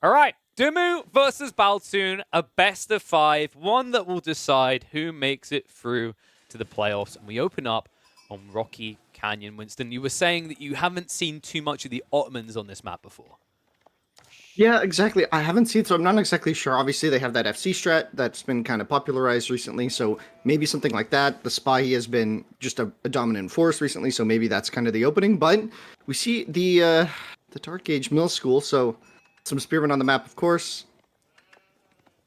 All right, DeMu versus Baltune, a best of 5, one that will decide who makes it through to the playoffs. And we open up on Rocky Canyon. Winston, you were saying that you haven't seen too much of the Ottomans on this map before. Yeah, exactly. I haven't seen, so I'm not exactly sure. Obviously, they have that FC strat that's been kind of popularized recently, so maybe something like that. The spy has been just a dominant force recently, so maybe that's kind of the opening. But we see the Dark Age Mill School, so some spearmen on the map, of course.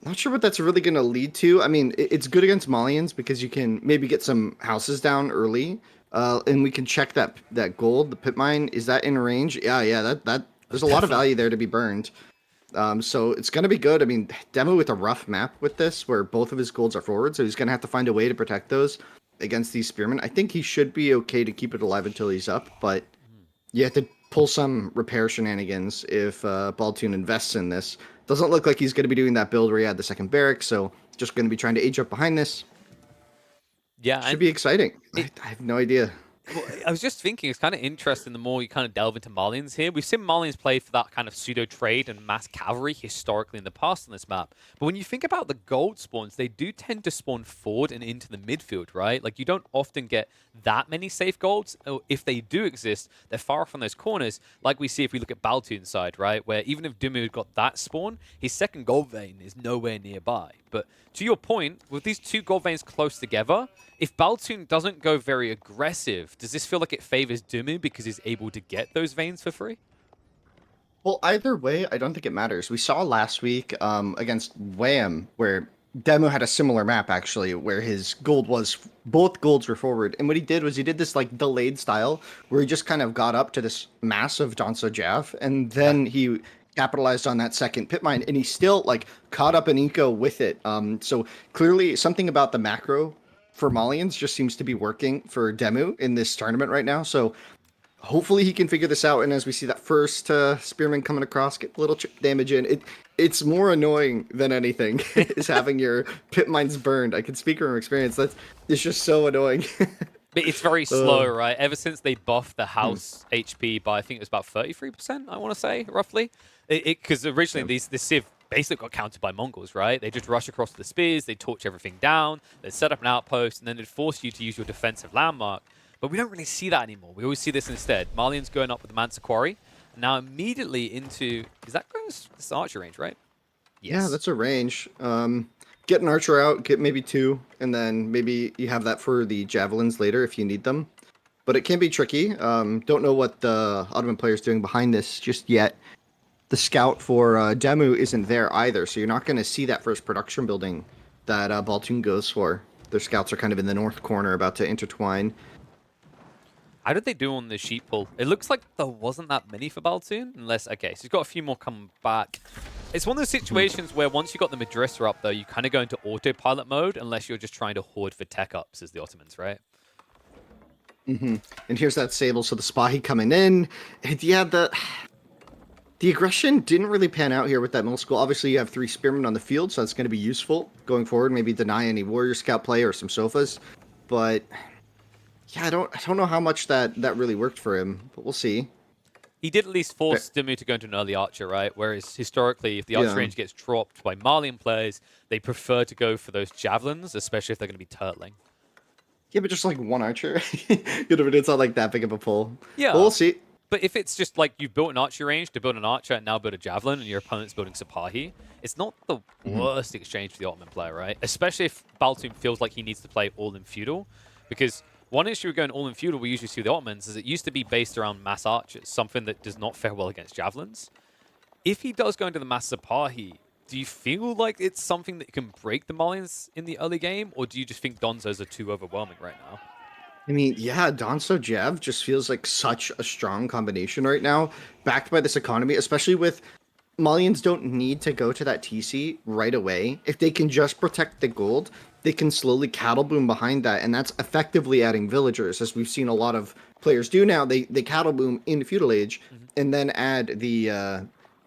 Not sure what that's really going to lead to. I mean, it's good against Malians because you can maybe get some houses down early, and we can check that gold, the pit mine. Is that in range? Yeah, that Oh, there's a lot of definitely. value there to be burned. So it's going to be good. I mean, Demo with a rough map with this, where both of his golds are forward, so he's going to have to find a way to protect those against these spearmen. I think he should be okay to keep it alive until he's up, but you have to pull some repair shenanigans if Baltune invests in this. Doesn't look like he's going to be doing that build where he had the second barrack, so just going to be trying to age up behind this. Yeah, Should and be exciting. it, I have no idea. Well, I was just thinking, it's kind of interesting the more you kind of delve into Marlians here. We've seen Marlians play for that kind of pseudo trade and mass cavalry historically in the past on this map. But when you think about the gold spawns, they do tend to spawn forward and into the midfield, right? Like you don't often get that many safe golds. Or if they do exist, they're far from those corners, like we see if we look at Baltune's side, right? Where even if Dumu had got that spawn, his second gold vein is nowhere nearby. But to your point, with these two gold veins close together, if Baltune doesn't go very aggressive, does this feel like it favors Dumu because he's able to get those veins for free? Well, either way, I don't think it matters. We saw last week against Wham, where Demo had a similar map actually, where his gold was both golds were forward, and what he did was he did this like delayed style where he just kind of got up to this massive Donso Jav, and Yeah. then he capitalized on that second pit mine, and he still like caught up an eco with it. So clearly something about the macro for Malians just seems to be working for Demu in this tournament right now. So hopefully he can figure this out. And as we see that first spearman coming across, get a little chip damage in. It's more annoying than anything is having your pit mines burned. I can speak from experience. It's just so annoying. But it's very uh, slow, right? Ever since they buffed the hmm, house HP by, I think it was about 33%, I want to say, roughly. Because originally yeah. this Civ basically got countered by Mongols, right? They just rush across the spears, they torch everything down, they set up an outpost, and then they'd force you to use your defensive landmark. But we don't really see that anymore. We always see this instead. Malian's going up with the Mansa Quarry. Now immediately into... Is that going to... This archer range, right? Yeah, Yes. that's a range. Get an archer out, get maybe two, and then maybe you have that for the javelins later if you need them. But it can be tricky. Don't know what the Ottoman player's doing behind this just yet. The scout for Demu isn't there either, so you're not going to see that first production building that Baltune goes for. Their scouts are kind of in the north corner, about to intertwine. How did they do on the sheep pull? It looks like there wasn't that many for Baltune, unless... Okay, so he's got a few more coming back. It's one of those Mhm. situations where once you got the Madrissa up, though, you kind of go into autopilot mode, unless you're just trying to hoard for tech ups as the Ottomans, right? And here's that sable, so the spy coming in. And yeah, the aggression didn't really pan out here with that middle school. Obviously, you have three spearmen on the field, so that's going to be useful going forward. Maybe deny any warrior scout play or some sofas. But yeah, I don't know how much that really worked for him, but we'll see. He did at least But, force Dimmu to go into an early archer, right? Whereas historically, if the archer yeah. range gets dropped by Malian players, they prefer to go for those javelins, especially if they're going to be turtling. Yeah, but just like one archer. You know, it's not like that big of a pull. But Yeah, we'll see. but if it's just like you've built an archer range to build an archer and now build a javelin and your opponent's building Sapahi, it's not the Mhm. worst exchange for the Ottoman player, right? Especially if Baltune feels like he needs to play all in feudal. Because one issue with going all in feudal we usually see with the Ottomans is it used to be based around mass archers, something that does not fare well against javelins. If he does go into the mass Sapahi, do you feel like it's something that can break the Malians in the early game, or do you just think Donzos are too overwhelming right now? I mean, yeah, Donso Jev just feels like such a strong combination right now, backed by this economy, especially with Malians don't need to go to that TC right away. If they can just protect the gold, they can slowly cattle boom behind that, and that's effectively adding villagers, as we've seen a lot of players do now. They cattle boom in feudal age, Mhm. and then add the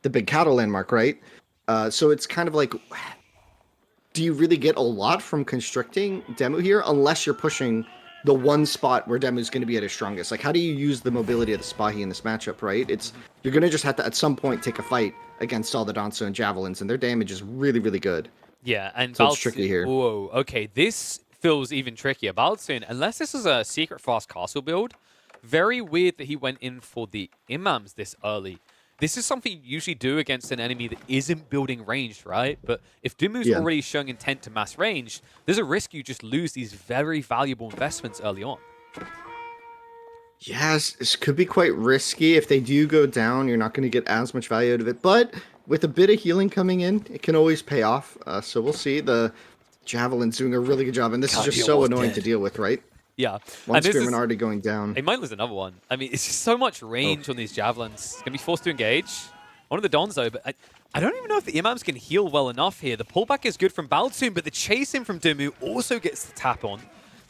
big cattle landmark, right? So it's kind of like, do you really get a lot from constricting Demu here, unless you're pushing the one spot where DeMu's going to be at his strongest. Like, how do you use the mobility of the Spahi in this matchup, right? You're going to just have to, at some point, take a fight against all the Danzo and Javelins, and their damage is really, really good. Yeah, and So it's tricky here. Whoa, okay, this feels even trickier. Baltune, unless this is a secret fast castle build, very weird that he went in for the imams this early. This is something you usually do against an enemy that isn't building ranged, right? But if DeMu's already showing intent to mass range, there's a risk you just lose these very valuable investments early on. Yes, this could be quite risky. If they do go down, you're not going to get as much value out of it. But with a bit of healing coming in, it can always pay off. So we'll see. The Javelin's doing a really good job, and this is just so annoying to deal with, right? Yeah. One Spearman already going down. They might lose another one. I mean, it's just so much range on these Javelins. It's going to be forced to engage. One of the Dons, though, but I don't even know if the Imams can heal well enough here. The pullback is good from Baltune, but the chasing from DeMu also gets the tap on.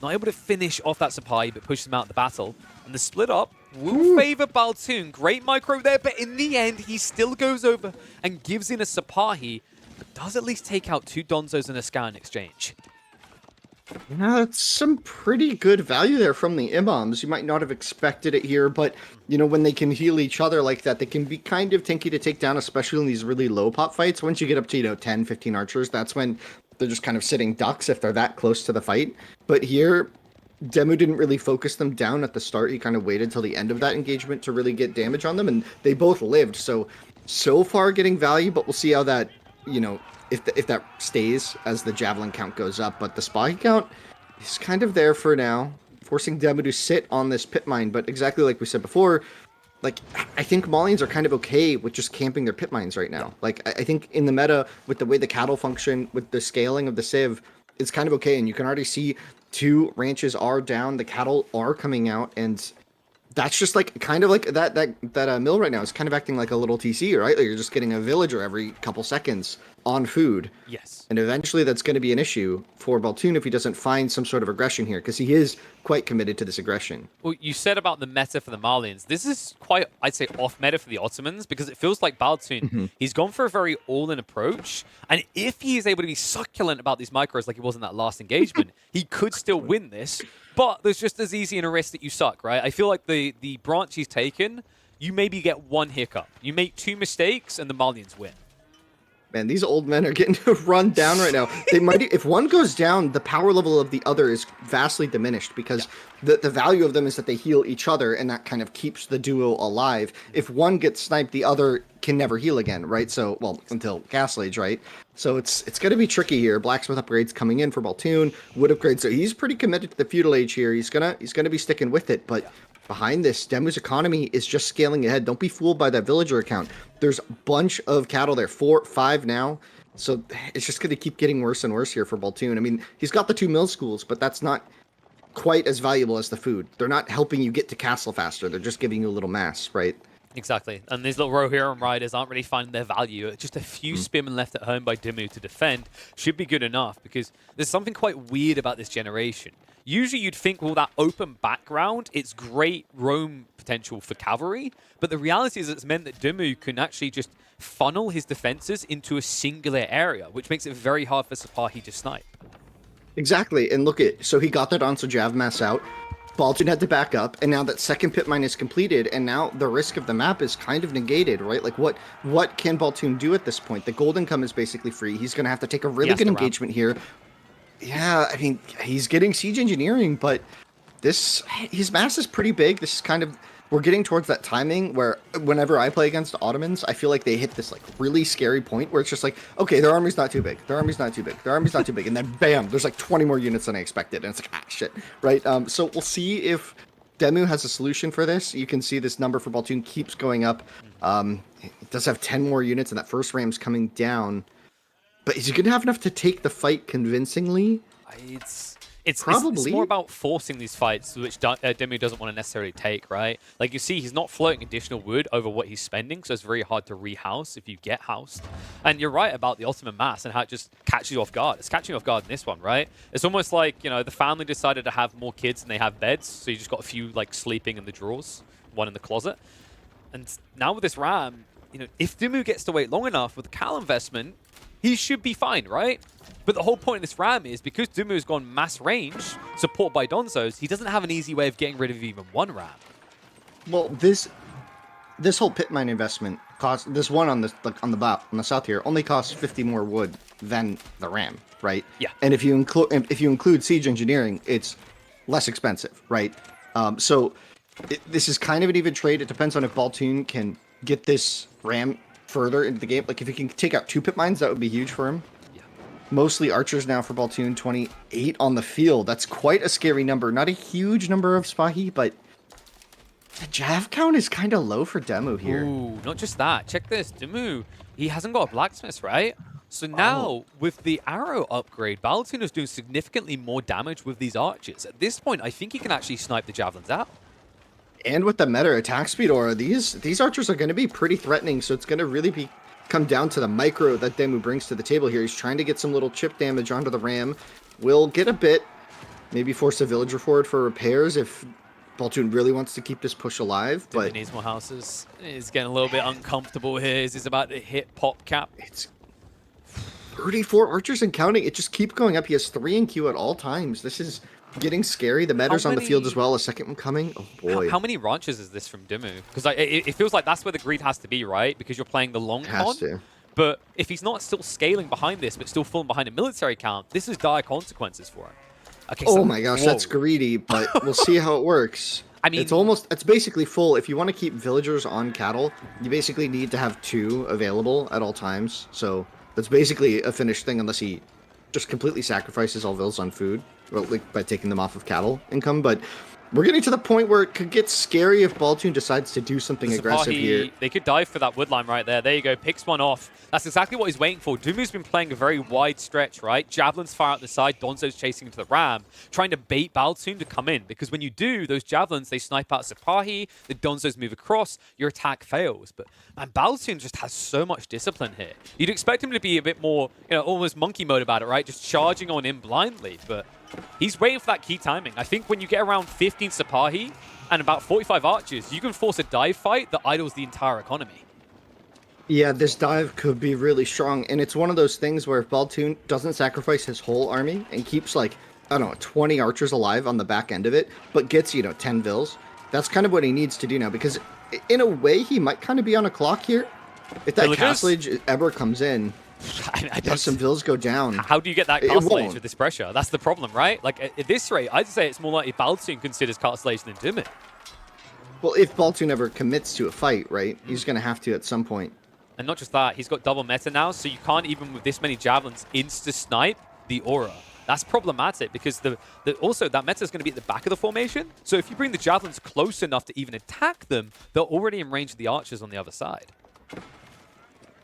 Not able to finish off that Sapai, but pushes him out of the battle. And the split up will favor Baltune. Great micro there, but in the end, he still goes over and gives in a Sapahi, but does at least take out 2 Donzos and a Scout in exchange. Yeah, that's some pretty good value there from the Imams. You might not have expected it here, but, you know, when they can heal each other like that, they can be kind of tanky to take down, especially in these really low pop fights. Once you get up to, you know, 10, 15 archers, that's when they're just kind of sitting ducks if they're that close to the fight. But here, DeMu didn't really focus them down at the start. He kind of waited till the end of that engagement to really get damage on them, and they both lived. So far getting value, but we'll see how that, you know, if that stays as the Javelin count goes up. But the Spy count is kind of there for now, forcing DeMu to sit on this pit mine. But exactly like we said before, like, I think Malians are kind of okay with just camping their pit mines right now. Like, I think in the meta, with the way the cattle function, with the scaling of the Civ, it's kind of okay. And you can already see 2 ranches are down, the cattle are coming out, and that's just like kind of like that mill right now is kind of acting like a little TC, right? Like, you're just getting a villager every couple seconds on food. Yes. And eventually that's going to be an issue for Baltune if he doesn't find some sort of aggression here, because he is quite committed to this aggression. Well, you said about the meta for the Malians. This is quite, I'd say, off meta for the Ottomans, because it feels like Baltune, he's gone for a very all-in approach, and if he is able to be succulent about these micros like he was in that last engagement, he could still win this, but there's just as easy in a risk that you suck, right? I feel like the branch he's taken, you maybe get 1 hiccup. You make 2 mistakes, and the Malians win. Man, these old men are getting run down right now. They might, if one goes down, the power level of the other is vastly diminished, because the value of them is that they heal each other, and that kind of keeps the duo alive. If one gets sniped, the other can never heal again, right? So, well, until Castle Age, right? So it's going to be tricky here. Blacksmith upgrades coming in for Baltune, wood upgrades. So he's pretty committed to the feudal age here. He's gonna be sticking with it, but. Behind this, DeMu's economy is just scaling ahead. Don't be fooled by that villager account. There's a bunch of cattle there, 4, 5 now. So it's just going to keep getting worse and worse here for Baltune. I mean, he's got the 2 mill schools, but that's not quite as valuable as the food. They're not helping you get to castle faster. They're just giving you a little mass, right? Exactly. And these little Rohirrim riders aren't really finding their value. Just a few spearmen left at home by DeMu to defend should be good enough, because there's something quite weird about this generation. Usually you'd think, well, that open background, it's great roam potential for cavalry, but the reality is it's meant that DeMu can actually just funnel his defenses into a singular area, which makes it very hard for Sapahi to snipe. Exactly, and look at, so he got that Onso Jav mass out, Baltune had to back up, and now that second pit mine is completed, and now the risk of the map is kind of negated, right? Like, what can Baltune do at this point? The gold income is basically free. He's going to have to take a really good engagement here. Yeah, I mean, he's getting siege engineering, but his mass is pretty big. This is kind of, we're getting towards that timing where whenever I play against Ottomans, I feel like they hit this like really scary point where it's just like, okay, their army's not too big. Their army's not too big. Their army's not too big. And then bam, there's like 20 more units than I expected. And it's like, shit, right? So we'll see if DeMu has a solution for this. You can see this number for Baltune keeps going up. It does have 10 more units, and that first ram's coming down. But is he going to have enough to take the fight convincingly? It's more about forcing these fights, which DeMu doesn't want to necessarily take, right? Like, you see, he's not floating additional wood over what he's spending, so it's very hard to rehouse if you get housed. And you're right about the ultimate mass and how it just catches you off guard. It's catching you off guard in this one, right? It's almost like, you know, the family decided to have more kids than they have beds, so you just got a few, like, sleeping in the drawers, one in the closet. And now with this ram, you know, if DeMu gets to wait long enough with the Cal investment, he should be fine, right? But the whole point of this ram is because DeMu has gone mass range, support by Donzos, he doesn't have an easy way of getting rid of even one ram. Well, this whole pit mine investment cost this one on the south here only costs 50 more wood than the ram, right? Yeah. And if you include siege engineering, it's less expensive, right? So this is kind of an even trade. It depends on if Baltune can get this ram further into the game. Like if he can take out 2 pit mines, that would be huge for him. Yeah. Mostly archers now for Baltune, 28 on the field. That's quite a scary number. Not a huge number of Spahi, but the Jav count is kind of low for DeMu here. Ooh, not just that. Check this. DeMu, he hasn't got a blacksmith, right? So now, with the arrow upgrade, Baltune is doing significantly more damage with these archers. At this point, I think he can actually snipe the javelins out. And with the meta attack speed aura, these archers are going to be pretty threatening, so it's going to really come down to the micro that DeMu brings to the table here. He's trying to get some little chip damage onto the ram. Will get a bit, maybe force a villager forward for repairs if Baltune really wants to keep this push alive, but needs more houses. He's getting a little bit uncomfortable here. He's about to hit pop cap. It's 34 archers and counting. It just keeps going up. He has 3 in queue at all times. This is getting scary. The meta's on the field as well. A second one coming. Oh boy. How many ranches is this from DeMu? Because it feels like that's where the greed has to be, right? Because you're playing the long con. But if he's not still scaling behind this, but still falling behind a military count, this is dire consequences for him. Okay, oh my gosh, that's greedy, but we'll see how it works. I mean, it's basically full. If you want to keep villagers on cattle, you basically need to have 2 available at all times. So that's basically a finished thing unless he just completely sacrifices all vills on food, well, like by taking them off of cattle income. But we're getting to the point where it could get scary if Baltune decides to do something aggressive here. They could dive for that wood line right there. There you go. Picks one off. That's exactly what he's waiting for. DeMu's been playing a very wide stretch, right? Javelins fire out the side. Donzo's chasing into the ram, trying to bait Baltune to come in. Because when you do, those javelins, they snipe out Sipahi. The Donzos move across. Your attack fails. But, man, Baltune just has so much discipline here. You'd expect him to be a bit more, almost monkey mode about it, right? Just charging on in blindly. But he's waiting for that key timing. I think when you get around 15 Sipahi and about 45 archers, you can force a dive fight that idles the entire economy. Yeah, this dive could be really strong, and it's one of those things where if Baltune doesn't sacrifice his whole army and keeps, like, I don't know, 20 archers alive on the back end of it, but gets, 10 vills, that's kind of what he needs to do now, because in a way, he might kind of be on a clock here. If that castle age ever comes in, does some vills go down. How do you get that castle age with this pressure? That's the problem, right? Like, at this rate, I'd say it's more likely Baltune considers castle age than DeMu. Well, if Baltune ever commits to a fight, right, he's going to have to at some point. And not just that, he's got double meta now, so you can't even with this many javelins insta-snipe the aura. That's problematic because also that meta is going to be at the back of the formation. So if you bring the javelins close enough to even attack them, they're already in range of the archers on the other side.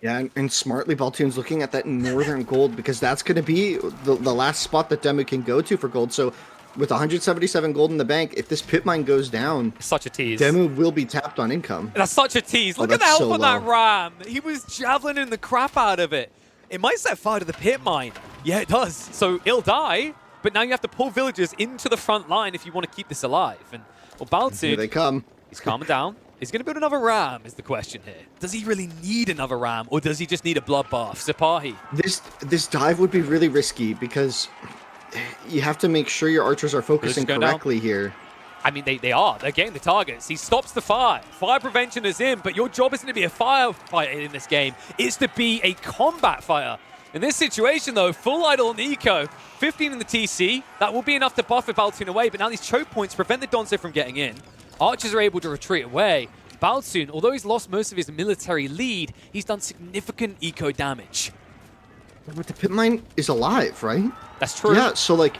Yeah, and smartly Baltune's looking at that northern gold because that's going to be the last spot that DeMu can go to for gold. So with 177 gold in the bank, if this pit mine goes down, such a tease. DeMu will be tapped on income. That's such a tease. Look at the health on that ram. He was javelining the crap out of it. It might set fire to the pit mine. Yeah, it does. So it'll die, but now you have to pull villagers into the front line if you want to keep this alive. And well, Baltune, here they come. He's calming down. He's going to build another ram is the question here. Does he really need another ram, or does he just need a bloodbath? Sipahi. This dive would be really risky because you have to make sure your archers are focusing correctly here. I mean, they are. They're getting the targets. He stops the fire. Fire prevention is in, but your job isn't to be a firefighter in this game. It's to be a combat fighter. In this situation, though, full idle on the eco, 15 in the TC. That will be enough to buffer Baltune away, but now these choke points prevent the Donzo from getting in. Archers are able to retreat away. Baltune, although he's lost most of his military lead, he's done significant eco damage. But the pit mine is alive, right? That's true. Yeah, so like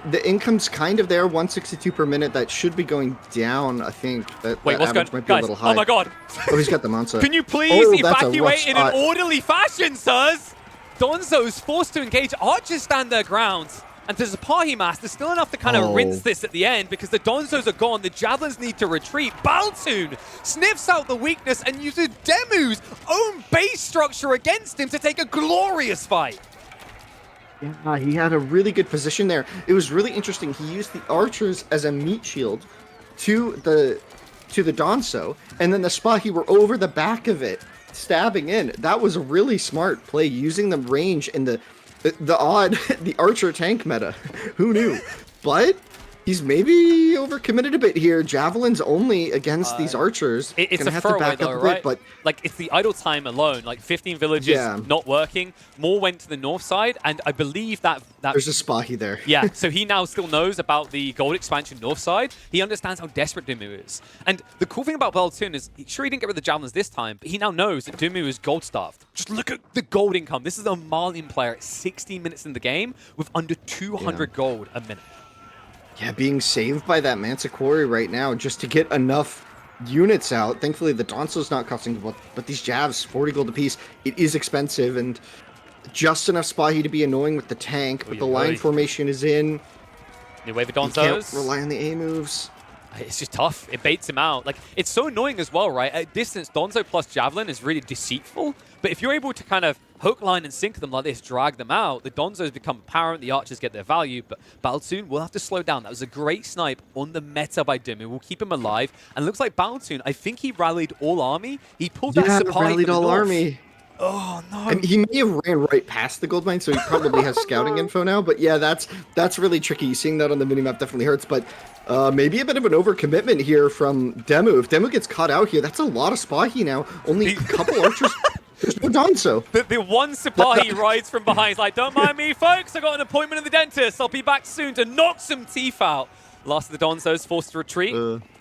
the income's kind of there, 162 per minute. That should be going down, I think. Wait, what's going on? Might be a little high. Oh my god. Oh, he's got the Mansa. Can you please evacuate in an orderly fashion, sirs? Donzo's forced to engage. Archers stand their ground. And there's a party mass. There's still enough to kind of rinse this at the end because the Donzos are gone. The Javelins need to retreat. Baltune sniffs out the weakness and uses DeMu's own base structure against him to take a glorious fight. Yeah, he had a really good position there. It was really interesting. He used the archers as a meat shield to the Donzo, and then the Spahi were over the back of it, stabbing in. That was a really smart play, using the range and the odd the archer tank meta. Who knew? But he's maybe overcommitted a bit here. Javelin's only against these archers. It's Gonna a have to throwaway back though, up a right? bit, but like it's the idle time alone. Like 15 villages Yeah. not working. More went to the north side, and I believe that there's a Spahi there. yeah. So he now still knows about the gold expansion north side. He understands how desperate DeMu is. And the cool thing about Baltune is, sure, he didn't get rid of the javelins this time, but he now knows that DeMu is gold starved. Just look at the gold income. This is a Malian player at 16 minutes in the game with under 200 gold a minute. Yeah, being saved by that Mansa Quarry right now just to get enough units out. Thankfully, the Donso's not costing, but these Javs, 40 gold apiece, it is expensive, and just enough Spahi to be annoying with the tank, but the line formation is in. New wave of You can't Donzos. rely on the A moves. It's just tough. It baits him out. Like, it's so annoying as well, right? At distance, Donzo plus Javelin is really deceitful. But if you're able to kind of hook, line, and sink them like this, drag them out, the Donzos become apparent, the archers get their value. But Baltune will have to slow down. That was a great snipe on the meta by DeMu. We'll keep him alive. And it looks like Baltune, I think he rallied all army. He pulled that Sapai rallied from the all north. army. Oh, no. I mean, he may have ran right past the gold mine, so he probably has scouting info now. But yeah, that's really tricky. Seeing that on the minimap definitely hurts. But maybe a bit of an overcommitment here from DeMu. If DeMu gets caught out here, that's a lot of Spahi now. Only a couple archers. There's no Donzo. The one Sapai rides from behind. He's like, don't mind me, folks. I got an appointment in the dentist. I'll be back soon to knock some teeth out. Last of the Donzos forced to retreat.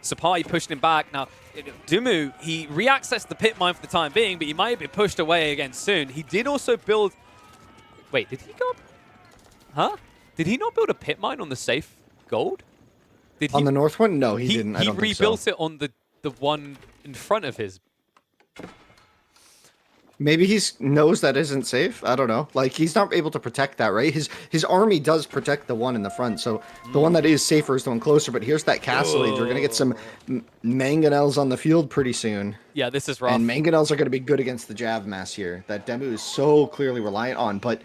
Sapai pushed him back. Now, DeMu, he reaccessed the pit mine for the time being, but he might be pushed away again soon. He did also build... Wait, did he go... Huh? Did he not build a pit mine on the safe gold? Did On the north one? No, he didn't. I He don't think so. rebuilt it on the one in front of his. Maybe he knows that isn't safe. I don't know. Like, he's not able to protect that, right? His army does protect the one in the front, so the one that is safer is the one closer. But here's that castle age. We're gonna get some mangonels on the field pretty soon. Yeah, this is rough. And mangonels are gonna be good against the Jav mass here that DeMu is so clearly reliant on. But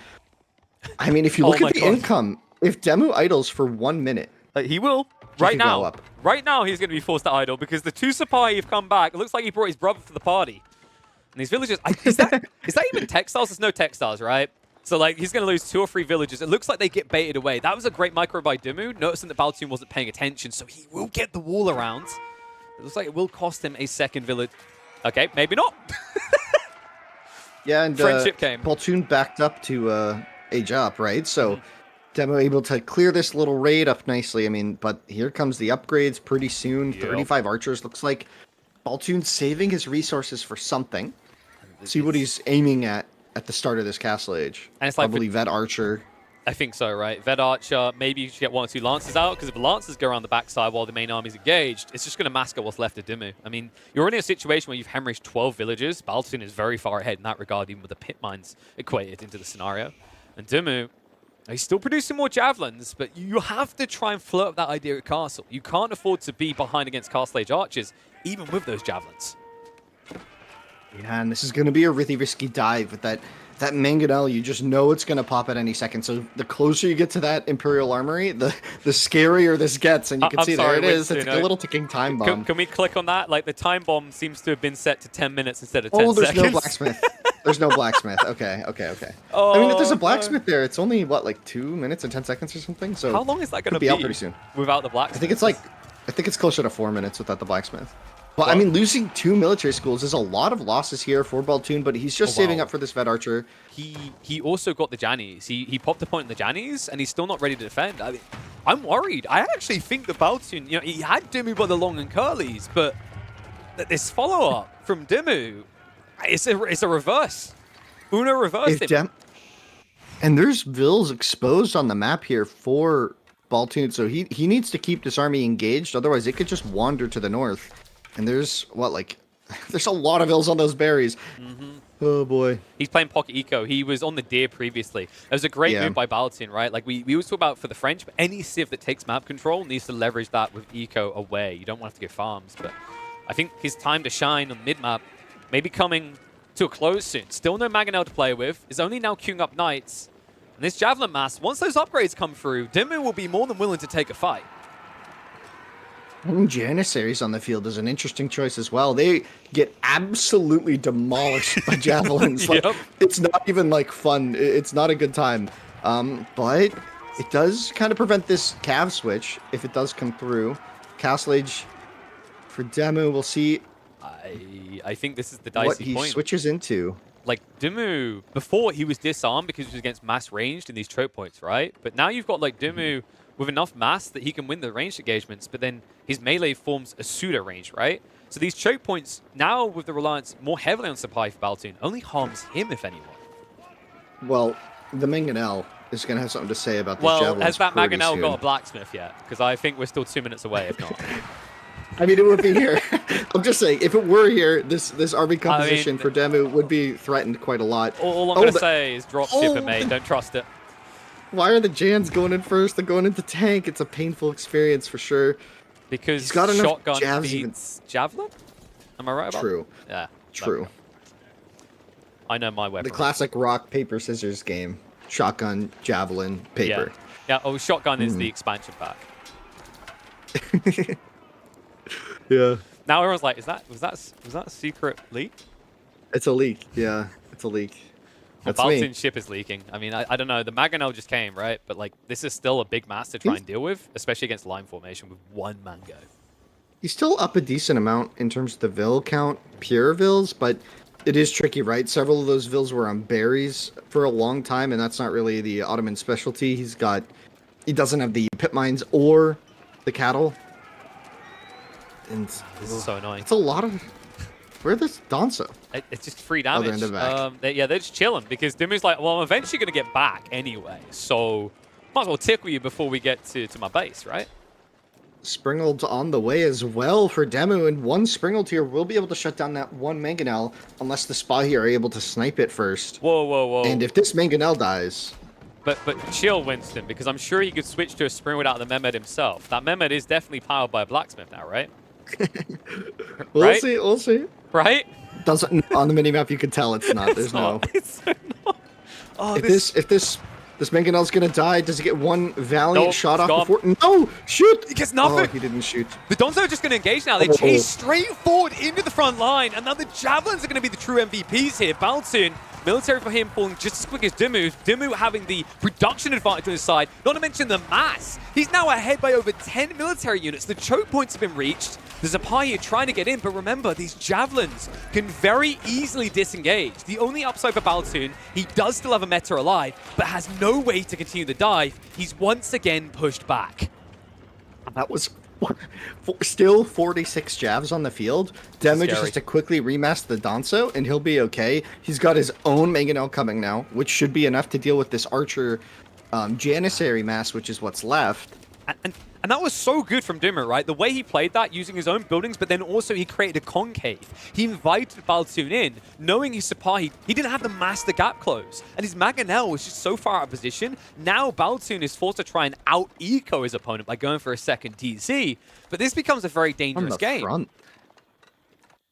I mean, if you look Oh at the my God. income, if DeMu idles for 1 minute, He will. Right could go now. up. Right now, he's going to be forced to idle because the two Sapai have come back. It looks like he brought his brother to the party. And these villagers... is that even textiles? There's no textiles, right? So, like, he's going to lose 2 or 3 villagers. It looks like they get baited away. That was a great micro by DeMu, noticing that Baltune wasn't paying attention, so he will get the wall around. It looks like it will cost him a second village. Okay, maybe not. yeah, and Friendship came. Baltune backed up to age up, right? So DeMu able to clear this little raid up nicely. I mean, but here comes the upgrades pretty soon. 35 archers. Looks like Baltune's saving his resources for something. See what he's aiming at the start of this castle age. And it's like probably Vet Archer. I think so, right? Vet Archer, maybe you should get 1 or 2 Lancers out, because if the Lancers go around the backside while the main army's engaged, it's just going to mask what's left of DeMu. I mean, you're already in a situation where you've hemorrhaged 12 villages. Baltune is very far ahead in that regard, even with the pit mines equated into the scenario. And DeMu, he's still producing more javelins, but you have to try and flirt with that idea at castle. You can't afford to be behind against castle age archers, even with those javelins. Yeah, and this is going to be a really risky dive with that mangonel. You just know it's going to pop at any second. So the closer you get to that Imperial Armory, the scarier this gets. And you can see there it is. It's like a little ticking time bomb. Can we click on that? Like, the time bomb seems to have been set to 10 minutes instead of 10 seconds. Oh, there's seconds. no blacksmith. There's no blacksmith. Okay. Oh, I mean, if there's a blacksmith there, it's only, what, like 2 minutes and 10 seconds or something? So how long is that going to be out pretty soon without the blacksmith? I think it's closer to 4 minutes without the blacksmith. Well, I mean, losing 2 military schools is a lot of losses here for Baltune, but he's just saving up for this Vet Archer. He also got the Jannies. He popped a point in the Jannies, and he's still not ready to defend. I mean, I'm worried. I actually think the Baltune, he had DeMu by the long and curlies, but this follow-up from DeMu, it's a reverse. Uno reversed him. And there's Vills exposed on the map here for Baltune, so he needs to keep this army engaged, otherwise it could just wander to the north. And there's, what, like, there's a lot of Vills on those berries. Oh, boy. He's playing Pocket Eco. He was on the Deer previously. It was a great move by Baltune, right? Like, we always talk about for the French, but any civ that takes map control needs to leverage that with Eco away. You don't want to have to go farms, but I think his time to shine on mid-map may be coming to a close soon. Still no Mangonel to play with. Is only now queuing up Knights. And this Javelin mass, once those upgrades come through, DeMu will be more than willing to take a fight. Janissaries on the field is an interesting choice as well. They get absolutely demolished by javelins. Like, Yep. it's not even like fun. It's not a good time. But it does kind of prevent this cav switch if it does come through. Castle Age for DeMu. We'll see I think this is the what dicey he point. switches into. Like, DeMu, before he was disarmed because he was against mass ranged in these choke points, right? But now you've got, like, DeMu with enough mass that he can win the ranged engagements, but then his melee forms a pseudo range, right? So these choke points, now with the reliance more heavily on supply for Baltune, only harms him, if anyone. Well, the Mangonel is going to have something to say about these Well, javelins has that pretty Mangonel soon. got a blacksmith yet? Because I think we're still 2 minutes away, if not. I mean, it would be here. I'm just saying, if it were here, this army composition for DeMu would be threatened quite a lot. All I'm going to say is drop ship it, mate. Don't trust it. Why are the Jans going in first? They're going into tank. It's a painful experience for sure. Because He's got enough shotgun jabs beats javelin? Am I right about True. that? Yeah. True. I know my weapon. The classic rock, paper, scissors game. Shotgun, javelin, paper. Yeah. Oh, shotgun is the expansion pack. Yeah. Now everyone's like, was that a secret leak? It's a leak. Yeah, it's a leak. That's Baltune me. ship is leaking. I mean, I don't know. The Mangonel just came, right? But like, this is still a big mass to try and deal with, especially against line formation with one Mango. He's still up a decent amount in terms of the Vil count, pure Vils, but it is tricky, right? Several of those Vils were on berries for a long time, and that's not really the Ottoman specialty. He doesn't have the pit mines or the cattle. And This is so annoying. it's a lot of... Where's this Danzo? It's just free they're damage. in the back. They're just chilling because DeMu's like, well, I'm eventually going to get back anyway, so might as well tickle you before we get to my base, right? Springold's on the way as well for DeMu, and one Springold here will be able to shut down that one Mangonel unless the Spahi are able to snipe it first. Whoa, whoa, whoa. And if this Mangonel dies... But chill, Winston, because I'm sure he could switch to a Spring without the Mehmet himself. That Mehmet is definitely powered by a blacksmith now, right? We'll see, we'll see. Right? Doesn't on the minimap you can tell it's not. There's not. It's not. Oh, if this Mangonel's gonna die, does he get one valiant Nope, shot it's off gone. before? No! Shoot! He gets Oh, nothing. he didn't shoot. The Donzo are just going to engage now. They chase straight forward into the front line, and now the Javelins are going to be the true MVPs here. Baltune, military for him, falling just as quick as DeMu. DeMu having the production advantage on his side, not to mention the mass. He's now ahead by over 10 military units. The choke points have been reached. There's a pie here trying to get in, but remember, these Javelins can very easily disengage. The only upside for Baltune, he does still have a meta alive, but has no way to continue the dive. He's once again pushed back. That was still 46 Javs on the field. DeMu just has to quickly remaster the Danzo, and he'll be okay. He's got his own Mangonel coming now, which should be enough to deal with this Archer Janissary mass, which is what's left. And that was so good from DeMu, right? The way he played that, using his own buildings, but then also he created a concave. He invited Baltune in, knowing his supply, he didn't have the master gap close. And his Mangonel was just so far out of position. Now Baltune is forced to try and out-eco his opponent by going for a second TC. But this becomes a very dangerous game. Front.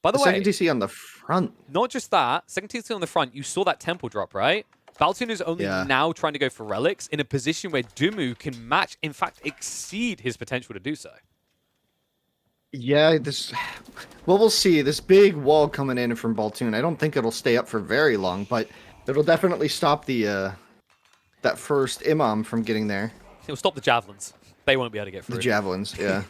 By the way, second TC on the front. Not just that, second TC on the front, you saw that temple drop, right? Baltune is only now trying to go for relics in a position where DeMu can match, in fact, exceed his potential to do so. Yeah, well, we'll see. This big wall coming in from Baltune. I don't think it'll stay up for very long, but it'll definitely stop the that first Imam from getting there. It'll stop the Javelins. They won't be able to get through. The Javelins, yeah.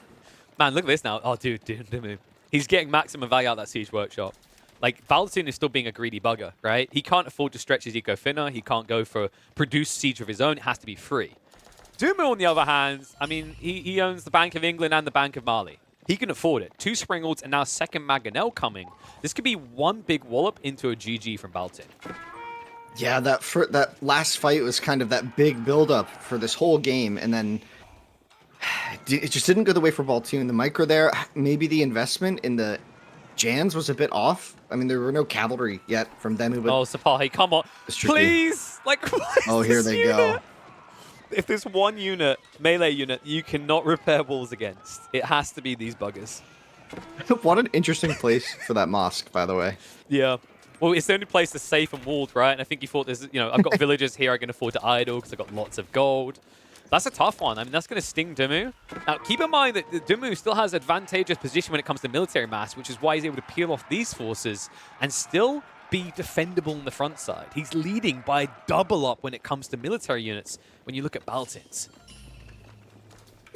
Man, look at this now. Oh, dude, DeMu. He's getting maximum value out of that Siege Workshop. Like, Baltune is still being a greedy bugger, right? He can't afford to stretch his eco thinner. He can't go for produced siege of his own. It has to be free. DeMu, on the other hand, I mean, he owns the Bank of England and the Bank of Mali. He can afford it. 2 Springolds and now second Mangonel coming. This could be one big wallop into a GG from Baltune. Yeah, that last fight was kind of that big build-up for this whole game, and then it just didn't go the way for Baltune. The micro there, maybe the investment in the Jans was a bit off. I mean, there were no cavalry yet from DeMu. But oh, Sapahi, come on. Please! Like, oh, here they go. If there's one unit, melee unit, you cannot repair walls against, it has to be these buggers. What an interesting place for that mosque, by the way. Yeah. Well, it's the only place that's safe and walled, right? And I think he thought there's, I've got villagers here I can afford to idle because I've got lots of gold. That's a tough one. I mean, that's going to sting DeMu. Now, keep in mind that DeMu still has advantageous position when it comes to military mass, which is why he's able to peel off these forces and still be defendable on the front side. He's leading by double up when it comes to military units when you look at Baltune's.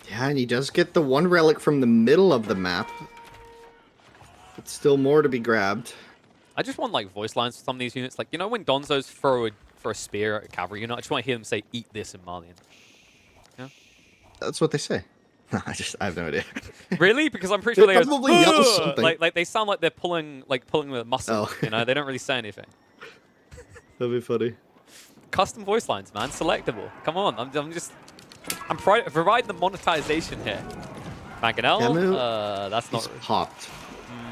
Yeah, and he does get the one relic from the middle of the map. But still more to be grabbed. I just want like voice lines for some of these units. Like, you know when Donzos throw a spear at a cavalry unit? I just want to hear them say, "Eat this" in Malian. Yeah? That's what they say. I have no idea. Really? Because I'm pretty sure they probably yell something. like they sound like they're pulling the muscle. Oh. You know, they don't really say anything. That'd be funny. Custom voice lines, man, selectable. Come on, I'm providing the monetization here. Mangonel, that's not popped.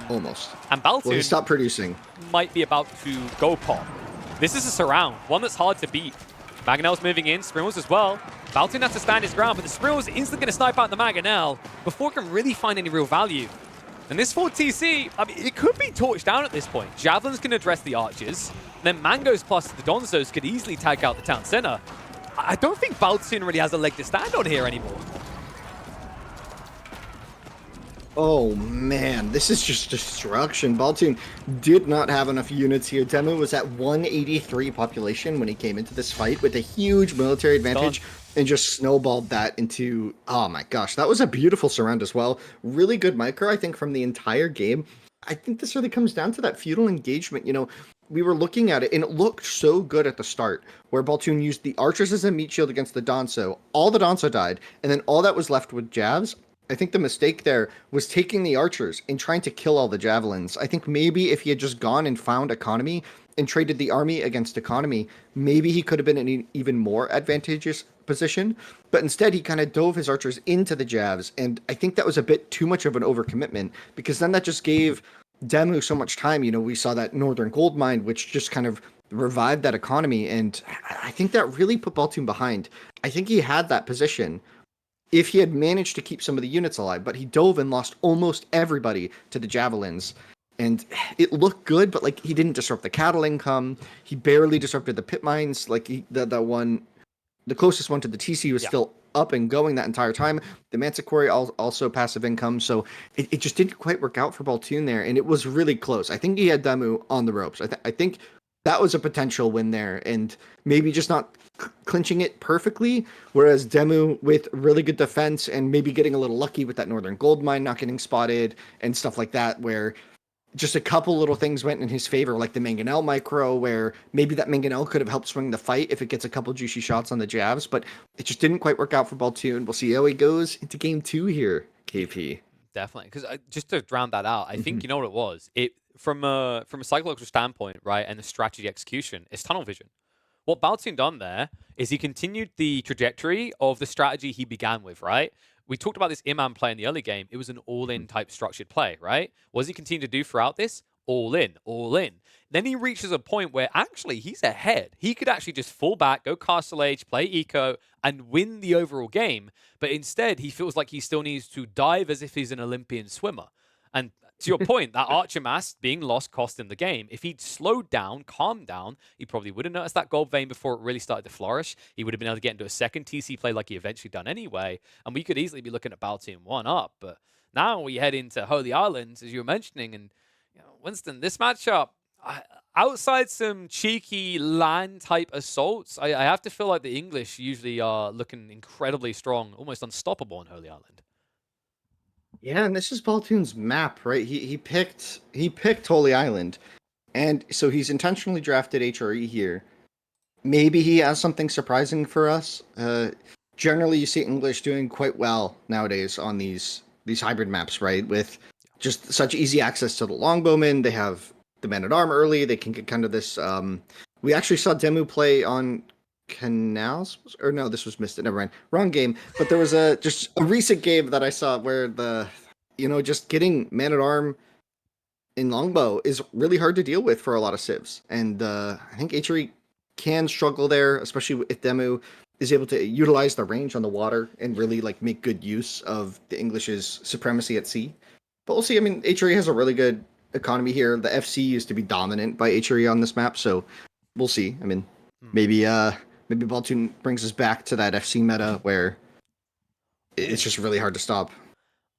Almost. And Baltune Well, he stopped producing. might be about to go pop. This is a surround, one that's hard to beat. Mangonel's moving in, Springles as well. Baltune has to stand his ground, but the Springles instantly going to snipe out the Mangonel before it can really find any real value. And this 4TC, I mean, it could be torched down at this point. Javelins can address the archers. Then Mangos plus the Donzos could easily tag out the town center. I don't think Baltune really has a leg to stand on here anymore. Oh man, this is just destruction. Baltune did not have enough units here. DeMu was at 183 population when he came into this fight with a huge military advantage and just snowballed that into, oh my gosh, that was a beautiful surround as well. Really good micro, I think, from the entire game. I think this really comes down to that feudal engagement. You know, we were looking at it and it looked so good at the start where Baltune used the archers as a meat shield against the Donso. All the Donso died, and then all that was left with Javs. I think the mistake there was taking the archers and trying to kill all the javelins. I think maybe if he had just gone and found economy and traded the army against economy, maybe he could have been in an even more advantageous position. But instead, he kind of dove his archers into the Javs, and I think that was a bit too much of an overcommitment because then that just gave DeMu so much time. You know, we saw that Northern Gold Mine, which just kind of revived that economy, and I think that really put Baltune behind. I think he had that position if he had managed to keep some of the units alive, but he dove and lost almost everybody to the javelins. And it looked good, but like he didn't disrupt the cattle income. He barely disrupted the pit mines. Like the closest one to the TC was still up and going that entire time. The Manticore also passive income. So it just didn't quite work out for Baltune there. And it was really close. I think he had DeMu on the ropes. I think that was a potential win there, and maybe just not clinching it perfectly, whereas DeMu with really good defense and maybe getting a little lucky with that Northern Gold Mine not getting spotted and stuff like that, where just a couple little things went in his favor, like the Mangonel micro, where maybe that Mangonel could have helped swing the fight if it gets a couple juicy shots on the Javs, but it just didn't quite work out for Baltune. We'll see how he goes into game 2 here, KP. Definitely, because just to round that out, I think you know what it was. From a psychological standpoint, right, and the strategy execution, it's tunnel vision. What Baltune done there is he continued the trajectory of the strategy he began with, right? We talked about this Imam play in the early game. It was an all-in type structured play, right? What does he continue to do throughout this? All in, all in. Then he reaches a point where actually he's ahead. He could actually just fall back, go Castle Age, play Eco, and win the overall game. But instead, he feels like he still needs to dive as if he's an Olympian swimmer. And to your point, that Archer mass being lost cost him the game. If he'd slowed down, calmed down, he probably would have noticed that gold vein before it really started to flourish. He would have been able to get into a second TC play like he eventually done anyway. And we could easily be looking at Baltune 1 up. But now we head into Holy Islands, as you were mentioning. And you know, Winston, this matchup, outside some cheeky LAN-type assaults, I have to feel like the English usually are looking incredibly strong, almost unstoppable on Holy Island. Yeah, and this is Baltune's map, right? He picked Holy Island, and so he's intentionally drafted HRE here. Maybe he has something surprising for us. Generally, you see English doing quite well nowadays on these hybrid maps, right? With just such easy access to the longbowmen, they have the men-at-arm early. They can get kind of this. We actually saw DeMu play on Canals, or no, this was missed. Never mind, wrong game. But there was just a recent game that I saw where just getting man-at-arm in longbow is really hard to deal with for a lot of civs, and I think HRE can struggle there, especially if DeMu is able to utilize the range on the water and really like make good use of the English's supremacy at sea. But we'll see. I mean, HRE has a really good economy here. The FC used to be dominant by HRE on this map, so we'll see. I mean, maybe maybe Baltune brings us back to that FC meta where it's just really hard to stop.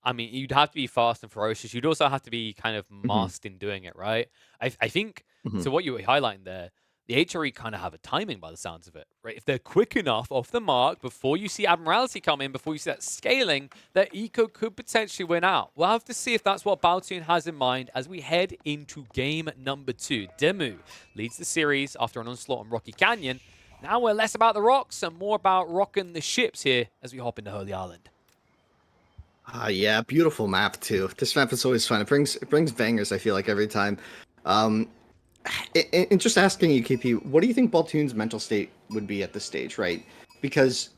I mean, you'd have to be fast and ferocious. You'd also have to be kind of Hmm. masked in doing it, right? I think, Hmm. so what you were highlighting there, the HRE kind of have a timing by the sounds of it, right? If they're quick enough off the mark before you see Admiralty come in, before you see that scaling, their eco could potentially win out. We'll have to see if that's what Baltune has in mind as we head into game number 2. DeMu leads the series after an onslaught on Rocky Canyon. Now we're less about the rocks and more about rocking the ships here as we hop into Holy Island. Yeah, beautiful map too. This map is always fun. It brings bangers. I feel like every time. Um, and just asking you, KP, what do you think Baltune's mental state would be at this stage, right? Because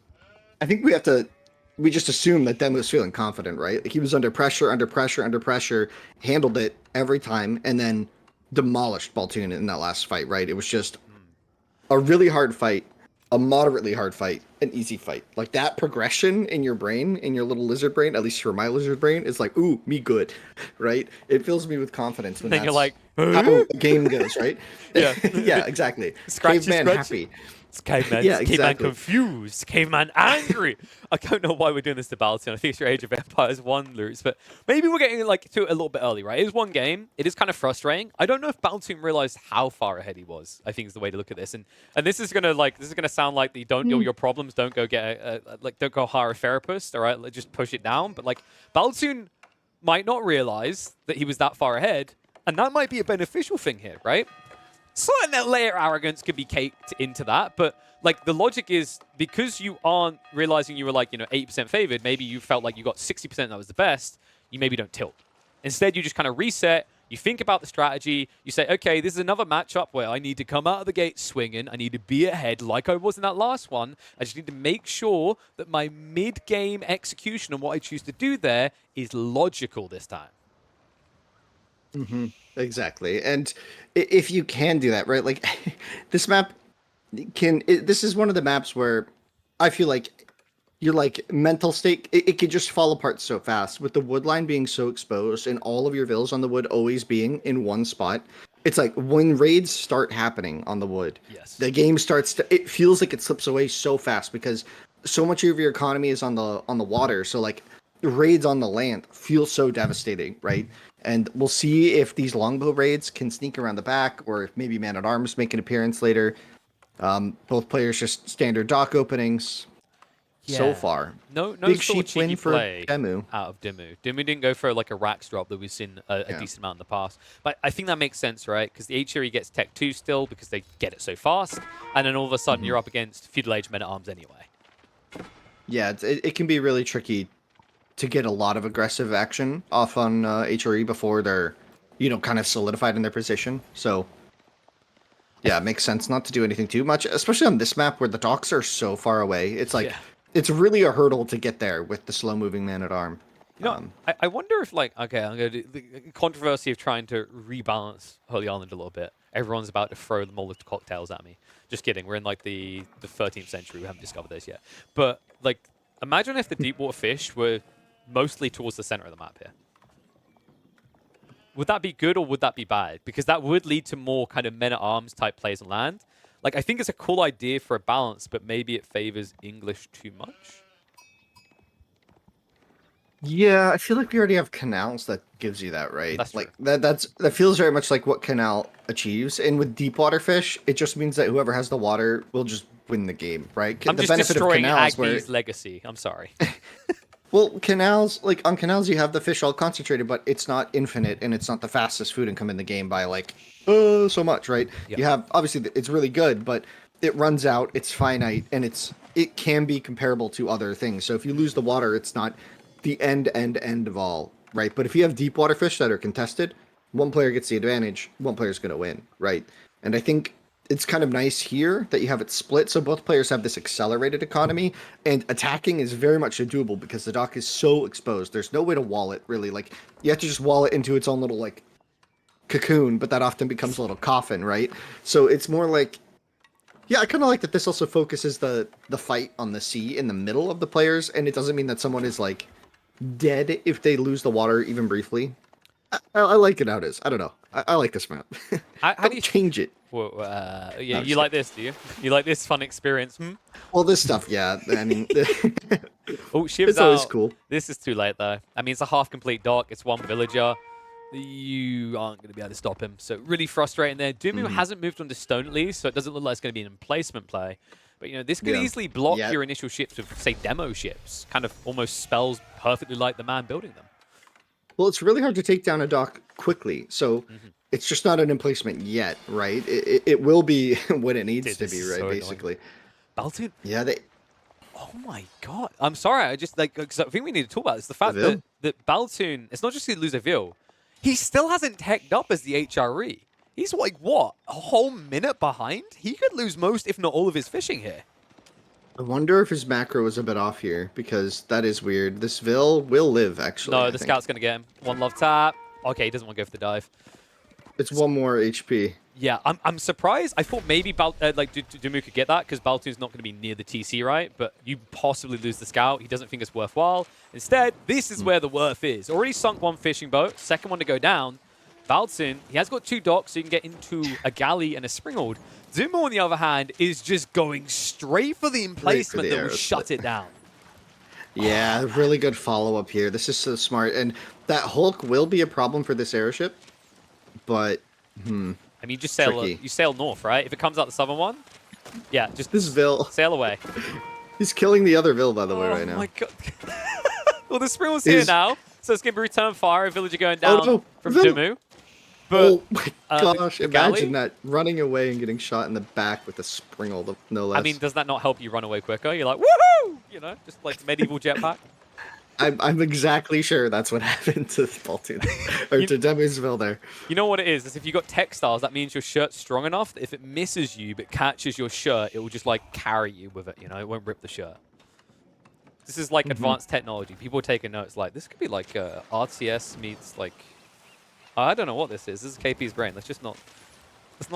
I think we just assume that Dem was feeling confident, right? Like he was under pressure, under pressure, under pressure, handled it every time, and then demolished Baltune in that last fight, right? It was just a really hard fight, a moderately hard fight, an easy fight. Like that progression in your brain, in your little lizard brain, at least for my lizard brain, is like, ooh, me good, right? It fills me with confidence when Then you're that's like, how a game goes, right? yeah. Yeah, exactly. Scratchy, Caveman scratchy. happy. It's caveman, Yeah, caveman exactly. confused, caveman angry. I don't know why we're doing this to Baltune. I think it's your Age of Empires 1 loots, but maybe we're getting like to it a little bit early, right? It is one game. It is kind of frustrating. I don't know if Baltune realized how far ahead he was. I think is the way to look at this. And this is gonna sound like the don't deal with your problems, don't go get don't go hire a therapist, all right? Just push it down. But like Baltune might not realize that he was that far ahead, and that might be a beneficial thing here, right? Certain layer arrogance could be caked into that, but like the logic is because you aren't realizing you were like 80% favored, maybe you felt like you got 60% that was the best, you maybe don't tilt. Instead, you just kind of reset. You think about the strategy. You say, okay, this is another matchup where I need to come out of the gate swinging. I need to be ahead like I was in that last one. I just need to make sure that my mid-game execution and what I choose to do there is logical this time. Exactly. And if you can do that, right? Like this map this is one of the maps where I feel like your like mental state it could just fall apart so fast with the wood line being so exposed and all of your vills on the wood always being in one spot. It's like when raids start happening on the wood, Yes. the game starts to it feels like it slips away so fast because so much of your economy is on the water. So like raids on the land feel so devastating, right? And we'll see if these longbow raids can sneak around the back, or if maybe man at arms make an appearance later. Both players just standard dock openings so Yeah. far. No Big sort of sheep cheeky win for play DeMu. out of DeMu. DeMu didn't go for like a Rax drop that we've seen a Yeah. decent amount in the past. But I think that makes sense, right? Because the HRE gets Tech 2 still because they get it so fast. And then all of a sudden you're up against Feudal Age Men-at-Arms anyway. Yeah, it can be really tricky to get a lot of aggressive action off on HRE before they're, kind of solidified in their position. So, yeah, it makes sense not to do anything too much, especially on this map where the docks are so far away. It's like, Yeah. it's really a hurdle to get there with the slow-moving man-at-arm. I wonder if, like, okay, I'm going to do the controversy of trying to rebalance Holy Island a little bit. Everyone's about to throw the Molotov cocktails at me. Just kidding. We're in, like, the 13th century. We haven't discovered this yet. But, like, imagine if the deep water fish were mostly towards the center of the map here. Would that be good or would that be bad? Because that would lead to more kind of men-at-arms type plays on land. Like, I think it's a cool idea for a balance, but maybe it favors English too much. Yeah, I feel like we already have canals that gives you that, right? That's like true. that feels very much like what canal achieves. And with deep water fish, it just means that whoever has the water will just win the game, right? I'm The just benefit of destroying canals Agni's legacy. I'm sorry. well, canals like on canals you have the fish all concentrated, but it's not infinite and it's not the fastest food income in the game by like so much, right? Yep. You have obviously it's really good, but it runs out, it's finite, and it can be comparable to other things. So if you lose the water, it's not the end of all, right? But if you have deep water fish that are contested, one player gets the advantage, one player's going to win, right? And I think it's kind of nice here that you have it split, so both players have this accelerated economy, and attacking is very much doable because the dock is so exposed. There's no way to wall it, really. Like, you have to just wall it into its own little, like, cocoon, but that often becomes a little coffin, right? So it's more like, yeah, I kind of like that this also focuses the fight on the sea in the middle of the players, and it doesn't mean that someone is, like, dead if they lose the water even briefly. I like it how it is. I don't know. I like this map. How do Don't you change it. Well, No, yeah, I'm you just like kidding. this, do you? You like this fun experience? Hmm? Well, this stuff, yeah. I mean, Oh, Shiv's it's always out. cool. This is too late, though. I mean, it's a half-complete dock. It's one villager. You aren't going to be able to stop him. So really frustrating there. DeMu Hmm. hasn't moved on to Stone at least, so it doesn't look like it's going to be an emplacement play. But, this could Yeah. easily block Yeah. your initial ships with, say, demo ships. Kind of almost spells perfectly like the man building them. Well, it's really hard to take down a dock quickly, so Mhm. it's just not an emplacement yet, right? It will be when it needs Dude, to this be, is right? so annoying. Basically. Baltune. Yeah, they Oh my god! I'm sorry. I just because I think we need to talk about this. The fact Vil? that Baltune, it's not just he lose a Vil, he still hasn't teched up as the HRE. He's like what, a whole minute behind? He could lose most, if not all, of his fishing here. I wonder if his macro is a bit off here because that is weird. This Vil will live actually. No, I the think scout's gonna get him. One love tap. Okay, he doesn't want to go for the dive. it's one more HP. Yeah, I'm surprised. I thought maybe DeMu could get that because Baltune's not going to be near the TC, right? But you possibly lose the scout. He doesn't think it's worthwhile. Instead, this is where the worth is. Already sunk one fishing boat. Second one to go down. Baltune, he has got 2 docks, so you can get into a galley and a springald. DeMu, on the other hand, is just going straight for the emplacement that will arrows. shut it down. Yeah, really good follow up here. This is so smart, and that Hulk will be a problem for this airship, but I mean, you just sail. Tricky. You sail north, right? If it comes out the southern one, yeah, just this Vil, sail away. he's killing the other Vil by the way Oh right now. my god. Well, the springald's here now, so it's going to be return fire. A villager going down no, from Vil. DeMu. But Oh my the gosh! galley? Imagine that running away and getting shot in the back with a springald, no less. I mean, does that not help you run away quicker? You're like, woohoo! Just like medieval jetpack. I'm exactly sure that's what happened to Baltune or to Demu's Vil there. You know what it is? If you've got textiles, that means your shirt's strong enough that if it misses you but catches your shirt, it will just like carry you with it. It won't rip the shirt. This is like advanced technology. People are taking notes. Like this could be like RTS meets like I don't know what this is. This is KP's brain. Let's not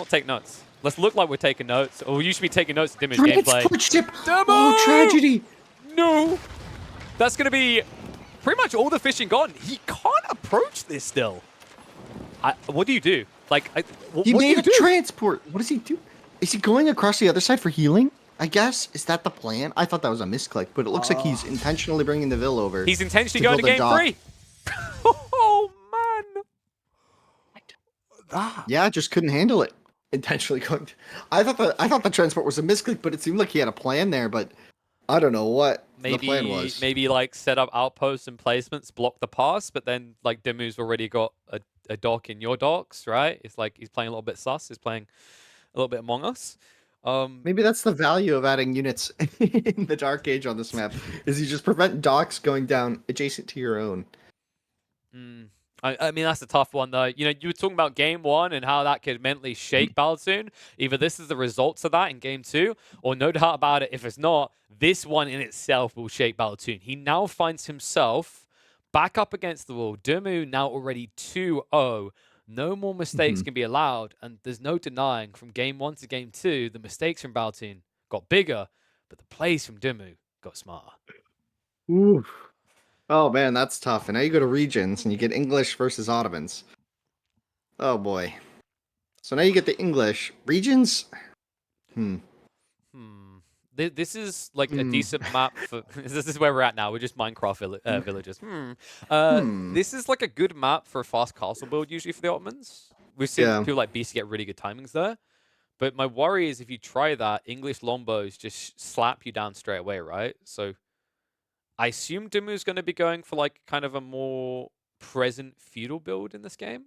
take notes. Let's look like we're taking notes. Or you should be taking notes of Dimmu's gameplay. Ship. DeMu! Oh, tragedy! No! That's going to be pretty much all the fishing gone. He can't approach this still. What do you do? Like, what He do made you a do? transport. What does he do? Is he going across the other side for healing? I guess. Is that the plan? I thought that was a misclick, but it looks like he's intentionally bringing the Vil over. He's intentionally to going to build a game dock. 3. Oh, man. Yeah, just couldn't handle it. Intentionally going. I thought the transport was a misclick, but it seemed like he had a plan there. But I don't know what the plan was. Maybe like set up outposts and placements, block the pass, but then like Demu's already got a dock in your docks, right? It's like he's playing a little bit sus. He's playing a little bit Among Us. Maybe that's the value of adding units in the Dark Age on this map. Is you just prevent docks going down adjacent to your own. I mean, that's a tough one, though. You were talking about game 1 and how that could mentally shake Baltune. Either this is the results of that in game 2, or no doubt about it, if it's not, this one in itself will shake Baltune. He now finds himself back up against the wall. DeMu now already 2-0. No more mistakes can be allowed, and there's no denying from game 1 to game 2, the mistakes from Baltune got bigger, but the plays from DeMu got smarter. Ooh. Oh man, that's tough. And now you go to regions and you get English versus Ottomans. Oh boy. So now you get the English regions. This is like a decent map for. This is where we're at now. We're just Minecraft villagers. This is like a good map for a fast castle build usually for the Ottomans. We've seen people like BC get really good timings there. But my worry is if you try that, English longbows just slap you down straight away, right? So I assume DeMu's going to be going for like kind of a more present feudal build in this game.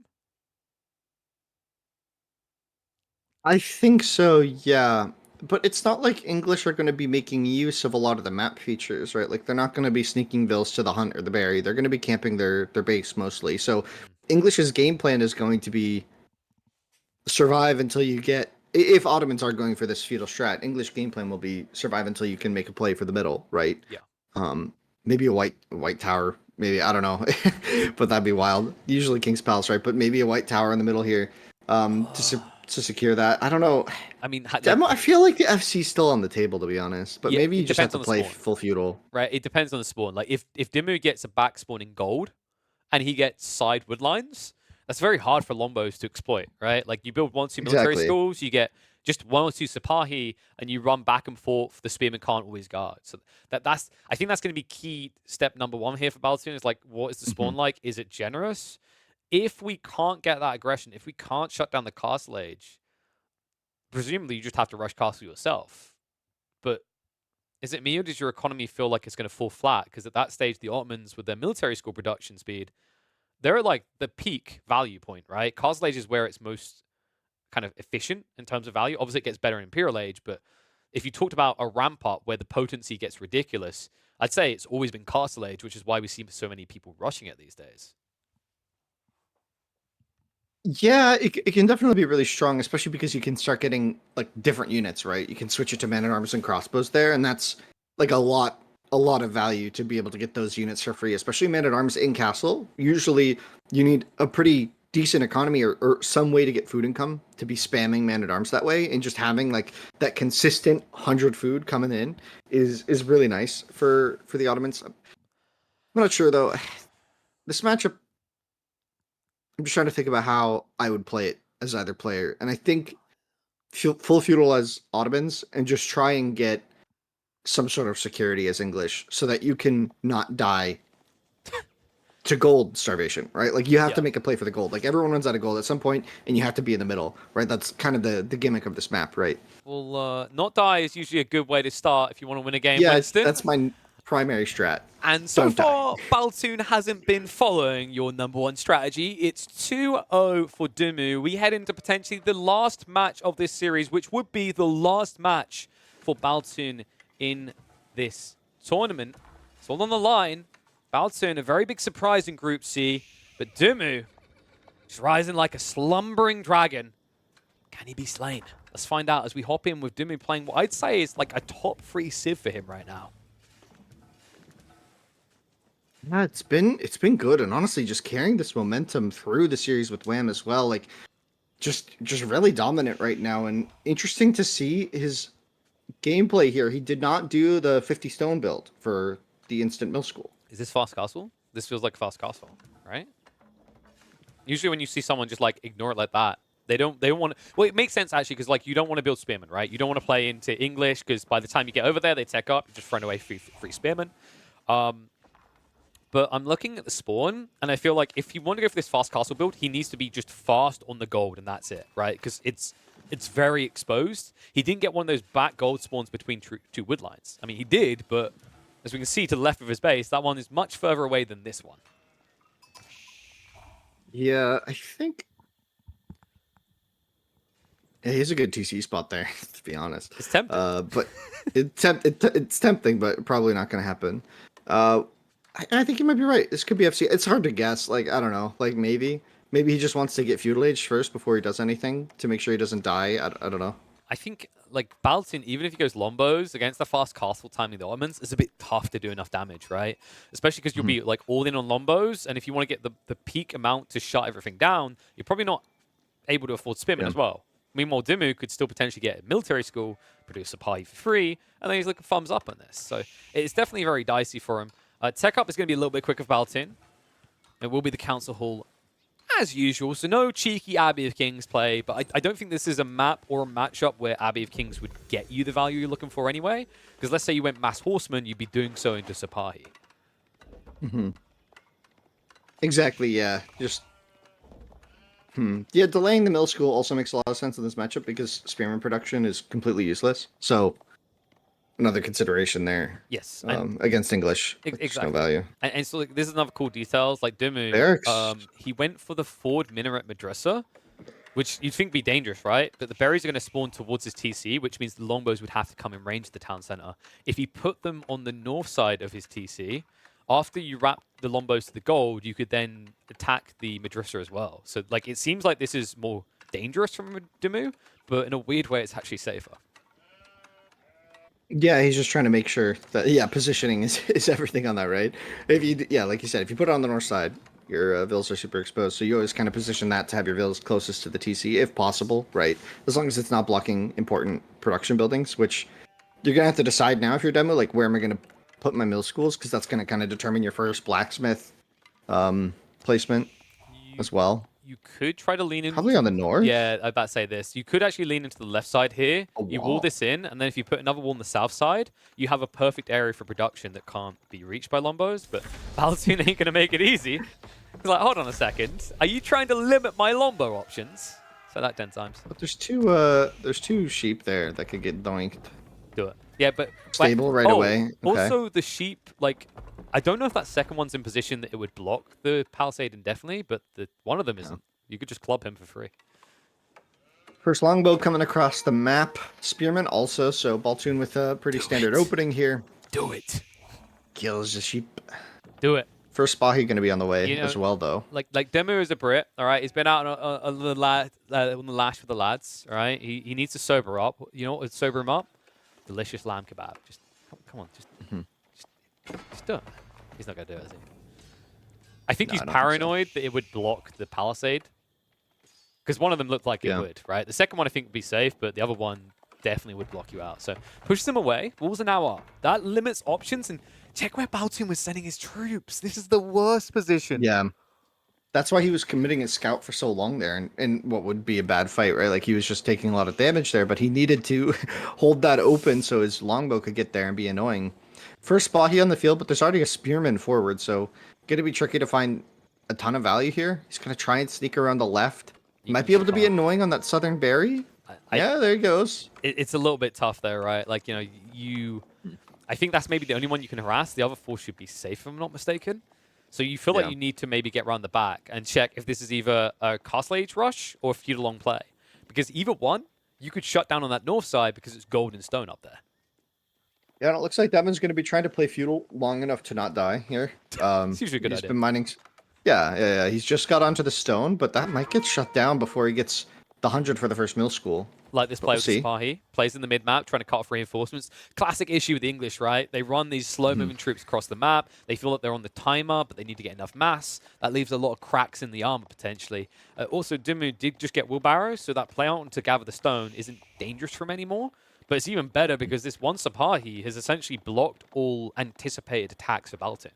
I think so, yeah. But it's not like English are going to be making use of a lot of the map features, right? Like they're not going to be sneaking bills to the hunt or the berry. They're going to be camping their base mostly. So English's game plan is going to be survive until you get. If Ottomans are going for this feudal strat, English game plan will be survive until you can make a play for the middle, right? Yeah. Maybe a white tower. Maybe I don't know, but that'd be wild. Usually King's Palace, right? But maybe a white tower in the middle here, to secure that. I don't know. I mean, I feel like the FC's still on the table, to be honest. But Yeah, maybe you it just have depends to on the play spawn. full feudal. right? It depends on the spawn. Like if DeMu gets a back spawn in gold, and he gets side wood lines, That's very hard for Lombos to exploit, right? Like you build 1-2 military Exactly. schools, you get just 1 or 2 Sipahi, and you run back and forth. The spearman can't always guard. So that's I think that's going to be key step number one here for Baltune is like, what is the Hmm. spawn like? Is it generous? If we can't get that aggression, if we can't shut down the castle age, presumably you just have to rush castle yourself. But is it me or does your economy feel like it's going to fall flat? Because at that stage, the Ottomans, with their military school production speed, they're at like the peak value point, right? Castle Age is where it's most kind of efficient in terms of value. Obviously, it gets better in Imperial Age, but if you talked about a ramp up where the potency gets ridiculous, I'd say it's always been Castle Age, which is why we see so many people rushing it these days. Yeah, it can definitely be really strong, especially because you can start getting like different units, right? You can switch it to men at arms and crossbows there, and that's like a lot of value to be able to get those units for free, especially men at arms in castle. Usually, you need a pretty decent economy or some way to get food income to be spamming man at arms that way, and just having like that consistent 100 food coming in is really nice for the Ottomans. I'm not sure though. This matchup I'm just trying to think about how I would play it as either player, and I think full feudal as Ottomans, and just try and get some sort of security as English, so that you can not die to gold starvation, right? Like you have Yeah. to make a play for the gold. Like everyone runs out of gold at some point, and you have to be in the middle, right? That's kind of the gimmick of this map, right? Well, not die is usually a good way to start if you want to win a game, Yeah, Winston. that's my primary strat. And so Don't die. far, Baltune hasn't been following your number one strategy. It's 2-0 for DeMu. We head into potentially the last match of this series, which would be the last match for Baltune in this tournament. It's all on the line. Baltune, a very big surprise in Group C, but DeMu is rising like a slumbering dragon. Can he be slain? Let's find out as we hop in with DeMu playing what I'd say is like a top 3 Civ for him right now. Yeah, it's been good, and honestly, just carrying this momentum through the series with Wham as well, like just really dominant right now, and interesting to see his gameplay here. He did not do the 50 stone build for the instant mill school. Is this fast castle? This feels like fast castle, right? Usually when you see someone just like ignore it like that, they don't want to, well, it makes sense actually because like you don't want to build spearmen, right? You don't want to play into English because by the time you get over there, they tech up, you're just throwing away free spearmen. But I'm looking at the spawn, and I feel like if you want to go for this fast castle build, he needs to be just fast on the gold, and that's it, right? Because it's very exposed. He didn't get one of those back gold spawns between two wood lines. I mean, he did, but as we can see to the left of his base, that one is much further away than this one. Yeah, I think yeah, he's a good TC spot there, to be honest. It's tempting. But it's tempting, but probably not going to happen. I think you might be right. This could be FC. It's hard to guess. Like I don't know. Like maybe he just wants to get feudal age first before he does anything to make sure he doesn't die. I don't know. I think, like, Baltune, even if he goes Lombos against the fast castle timing the Ottomans, it's a bit tough to do enough damage, right? Especially because you'll be, like, all in on Lombos, and if you want to get the peak amount to shut everything down, you're probably not able to afford Spearman as well. Meanwhile, DeMu could still potentially get a military school, produce a pie for free, and then he's looking thumbs up on this. So it's definitely very dicey for him. Tech up is going to be a little bit quicker for Baltune. It will be the Council Hall as usual, so no cheeky Abbey of Kings play, but I don't think this is a map or a matchup where Abbey of Kings would get you the value you're looking for anyway, because let's say you went Mass Horseman, you'd be doing so into Sipahi. Exactly. Yeah. Just. Yeah, delaying the mill school also makes a lot of sense in this matchup because spearman production is completely useless. So another consideration there. Yes. Against English. Exactly. No value. And so like, this is another cool details, like DeMu, Barracks. he went for the forward minaret madrasa, which you'd think be dangerous, right? But the berries are going to spawn towards his TC, which means the longbows would have to come in range of the town center. If he put them on the north side of his TC, after you wrap the longbows to the gold, you could then attack the madrasa as well. So like it seems like this is more dangerous from DeMu, but in a weird way, it's actually safer. Yeah, he's just trying to make sure that positioning is everything on that, right? If you like you said, if you put it on the north side, your villas are super exposed, so you always kind of position that to have your villas closest to the TC if possible, right? As long as it's not blocking important production buildings, which you're gonna have to decide now if you're demo, like where am I gonna put my mill schools, because that's gonna kind of determine your first blacksmith placement as well. You could try to lean in. Probably on the north. Yeah, I about to say this. You could actually lean into the left side here. A You wall wall. this in, and then if you put another wall on the south side, you have a perfect area for production that can't be reached by Lombos. But Baltune ain't going to make it easy. He's like, hold on a second. Are you trying to limit my Lombo options? Say that 10 times. But there's two sheep there that could get doinked. Do it. Yeah, but... Stable right away. Okay. Also, the sheep, like... I don't know if that second one's in position that it would block the Palisade indefinitely, but one of them isn't. You could just club him for free. First longbow coming across the map. Spearman also, so Baltune with a pretty standard opening here. Do it. Kills the sheep. Do it. First Spahi going to be on the way as well, though. Like DeMu is a Brit, all right? He's been out on the lash with the lads, all right? He needs to sober up. You know what would sober him up? Delicious lamb kebab. Just, come on, just do it. He's not going to do it, is he? I think he's paranoid that it would block the Palisade. Because one of them looked like it would, right? The second one I think would be safe, but the other one definitely would block you out. So push them away. Walls are now up. That limits options. And check where Baltune was sending his troops. This is the worst position. Yeah. That's why he was committing his scout for so long there in what would be a bad fight, right? Like he was just taking a lot of damage there, but he needed to hold that open so his longbow could get there and be annoying. First Spahi on the field, but there's already a spearman forward, so going to be tricky to find a ton of value here. He's going to try and sneak around the left. Might be able to be annoying on that southern berry. Yeah, there he goes. It's a little bit tough though, right? Like, I think that's maybe the only one you can harass. The other four should be safe, if I'm not mistaken. So you feel like you need to maybe get around the back and check if this is either a Castle Age rush or a feudal long play. Because either one, you could shut down on that north side because it's gold and stone up there. Yeah, and it looks like Devin's going to be trying to play feudal long enough to not die here. It's usually a good idea. He's been mining. Yeah. He's just got onto the stone, but that might get shut down before he gets the 100 for the first mill school. Like this play with Spahi. Plays in the mid-map, trying to cut off reinforcements. Classic issue with the English, right? They run these slow-moving troops across the map. They feel that they're on the timer, but they need to get enough mass. That leaves a lot of cracks in the armor, potentially. Also, DeMu did just get wheelbarrows, so that play out to gather the stone isn't dangerous for him anymore. But it's even better because this one Sapahi has essentially blocked all anticipated attacks of Baltune.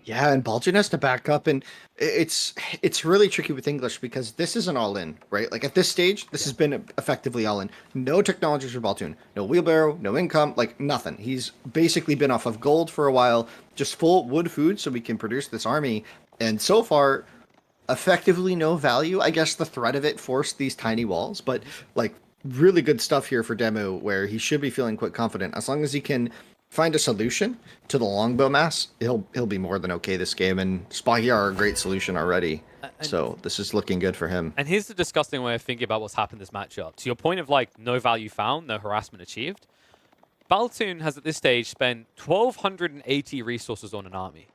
Yeah, and Baltune has to back up, and it's really tricky with English because this isn't all in, right? Like at this stage, this has been effectively all in. No technologies for Baltune, no wheelbarrow, no income, like nothing. He's basically been off of gold for a while, just full wood food so we can produce this army. And so far, effectively no value. I guess the threat of it forced these tiny walls, but like really good stuff here for DeMu where he should be feeling quite confident. As long as he can find a solution to the longbow mass, he'll be more than okay this game, and Spahi are a great solution already. So this is looking good for him. And here's the disgusting way of thinking about what's happened this matchup. To your point of like no value found, no harassment achieved, Baltune has at this stage spent 1,280 resources on an army.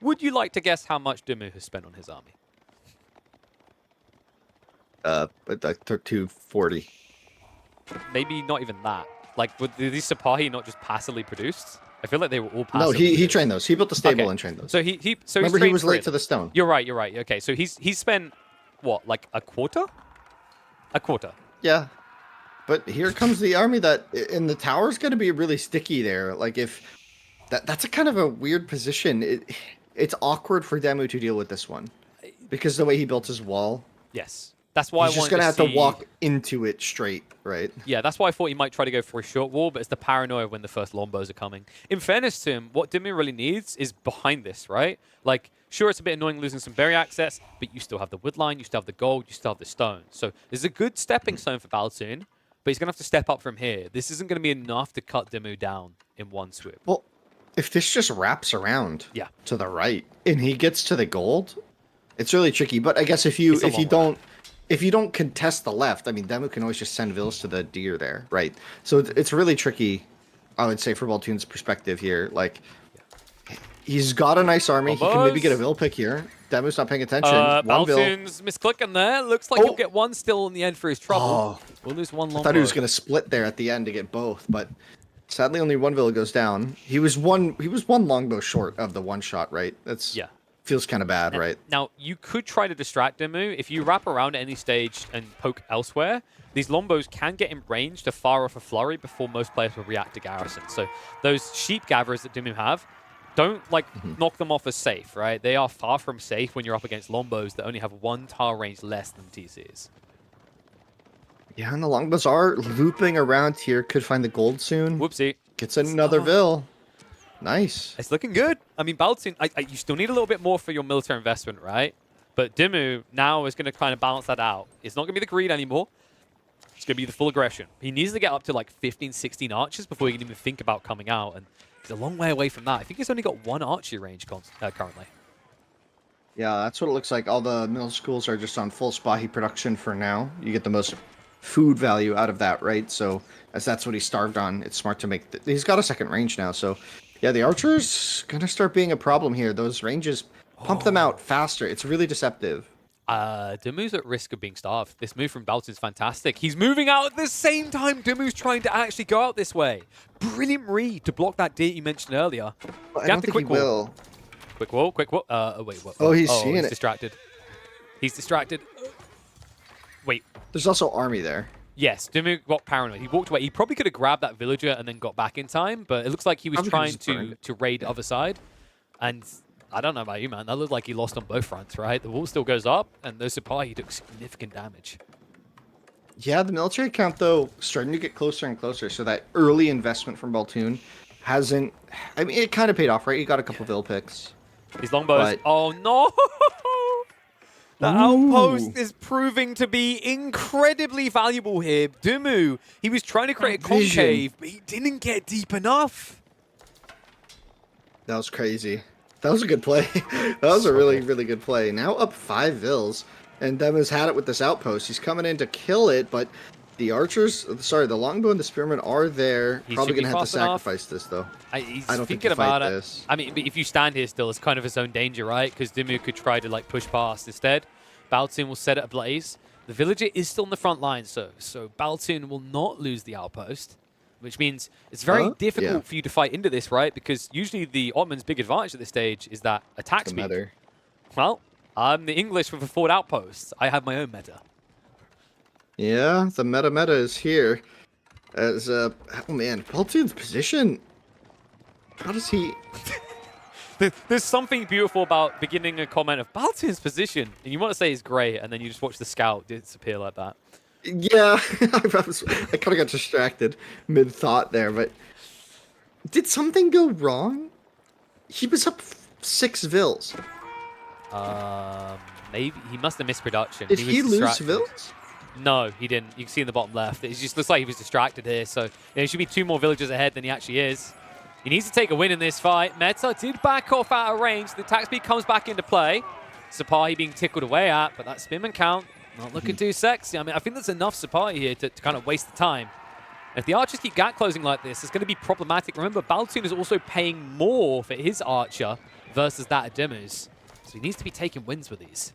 Would you like to guess how much DeMu has spent on his army? But 240. Maybe not even that. Like, were these Sapahi not just passively produced? I feel like they were all passively No, he produced. trained those. He built the stable and trained those. So Remember, he was late to the stone. You're right. Okay, so he's spent what, like a quarter? A quarter. Yeah, but here comes the army that, and the tower's going to be really sticky there. Like if that's a kind of a weird position. It's awkward for DeMu to deal with this one because the way he built his wall. Yes. That's why he's just going to have to walk into it straight, right? Yeah, that's why I thought he might try to go for a short wall, but it's the paranoia when the first Lombos are coming. In fairness to him, what DeMu really needs is behind this, right? Like, sure, it's a bit annoying losing some berry access, but you still have the wood line, you still have the gold, you still have the stone. So there's a good stepping stone for Baltune, but he's going to have to step up from here. This isn't going to be enough to cut DeMu down in one swoop. Well, if this just wraps around to the right and he gets to the gold, it's really tricky. But I guess if you don't contest the left, I mean, DeMu can always just send vills to the deer there, right? So it's really tricky, I would say, for Baltune's perspective here. Like, he's got a nice army. He can maybe get a vill pick here. DeMu's not paying attention. Baltune's misclicking there. Looks like he'll get one still in the end for his trouble. We'll lose one longbow. I thought he was going to split there at the end to get both, but sadly only one vill goes down. He was one longbow short of the one shot, right? That's feels kind of bad, right? Now, you could try to distract DeMu. If you wrap around at any stage and poke elsewhere, these Lombos can get in range to fire off a flurry before most players will react to Garrison. So those sheep gatherers that DeMu have don't like knock them off as safe, right? They are far from safe when you're up against Lombos that only have 1 tile range less than TCs. Yeah, and the longbows are looping around here. Could find the gold soon. Whoopsie. Gets another Vil. Nice. It's looking good. I mean, Baltune, you still need a little bit more for your military investment, right? But DeMu now is going to kind of balance that out. It's not going to be the greed anymore. It's going to be the full aggression. He needs to get up to like 15, 16 archers before he can even think about coming out. And he's a long way away from that. I think he's only got 1 archery range currently. Yeah, that's what it looks like. All the middle schools are just on full Spahi production for now. You get the most food value out of that, right? So as that's what he starved on, it's smart to make... He's got a second range now, so... Yeah, the archer's going to start being a problem here. Those ranges pump them out faster. It's really deceptive. DeMu's at risk of being starved. This move from Baltune's fantastic. He's moving out at the same time DeMu's trying to actually go out this way. Brilliant read to block that deer you mentioned earlier. Well, I don't think he will. Quick wall, quick wall. Wait, what? Oh, he's seeing it. Distracted. He's distracted. Wait. There's also army there. Yes, DeMu got paranoid. He walked away. He probably could have grabbed that villager and then got back in time, but it looks like he was trying to raid the other side. And I don't know about you, man. That looked like he lost on both fronts, right? The wall still goes up, and those Sipahi took significant damage. Yeah, the military count, though, starting to get closer and closer. So that early investment from Baltune hasn't... I mean, it kind of paid off, right? He got a couple Vil picks. His longbows... But... Oh, no! The outpost is proving to be incredibly valuable here. DeMu, he was trying to create a concave, but he didn't get deep enough. That was crazy. That was a good play. That was a really, really good play. Now up 5 Vils, and Demu's had it with this outpost. He's coming in to kill it, but the archers, sorry, the longbow and the spearmen are there. Probably going to have to sacrifice this, though. I don't think he fight this. I mean, if you stand here still, it's kind of his own danger, right? Because DeMu could try to like push past. Instead, Baltune will set it ablaze. The villager is still in the front line, so Baltune will not lose the outpost, which means it's very difficult for you to fight into this, right? Because usually the Ottoman's big advantage at this stage is that attack speed. Meta. Well, I'm the English with a forward outpost. I have my own meta. Yeah, the meta is here. As oh man, Baltune's position. How does he? There's something beautiful about beginning a comment of Baltune's position, and you want to say it's great, and then you just watch the scout disappear like that. Yeah, I kind of got distracted mid-thought there, but did something go wrong? He was up 6 Vils. Maybe he must have missed production. Did he lose Vils? No, he didn't. You can see in the bottom left. It just looks like he was distracted here. So there should be 2 more villagers ahead than he actually is. He needs to take a win in this fight. Meta did back off out of range. The attack speed comes back into play. Sipahi being tickled away at, but that spearman count not looking too sexy. I mean, I think there's enough Sipahi here to kind of waste the time. If the archers keep gap closing like this, it's going to be problematic. Remember, Baltune is also paying more for his archer versus that of DeMu's. So he needs to be taking wins with these.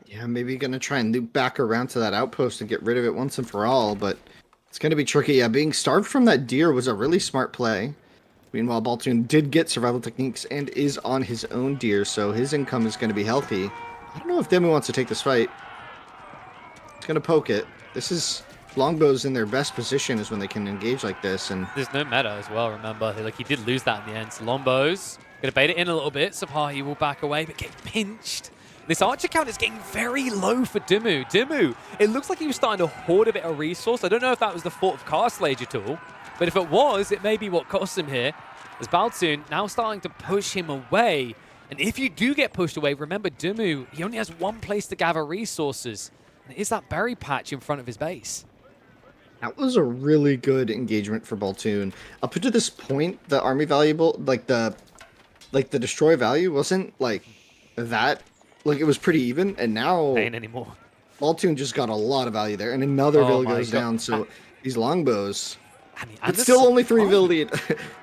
Yeah, maybe going to try and loop back around to that outpost and get rid of it once and for all, but it's going to be tricky. Yeah, being starved from that deer was a really smart play. Meanwhile, Baltune did get survival techniques and is on his own deer, so his income is going to be healthy. I don't know if DeMu wants to take this fight. He's going to poke it. This is... Longbows in their best position is when they can engage like this, and... There's no meta as well, remember. Like, he did lose that in the end. So Longbows going to bait it in a little bit. Sipahi will back away, but get pinched. This archer count is getting very low for DeMu. DeMu, it looks like he was starting to hoard a bit of resource. I don't know if that was the fault of Castlage at all, but if it was, it may be what cost him here. As Baltune now starting to push him away. And if you do get pushed away, remember DeMu, he only has 1 place to gather resources. And it is that berry patch in front of his base. That was a really good engagement for Baltune. Up to this point, the army valuable, like the destroy value wasn't like that. Like, it was pretty even, and now ain't anymore. Baltune just got a lot of value there, and another Vil goes down. So these longbows. I mean, it's still only 3 Vil lead.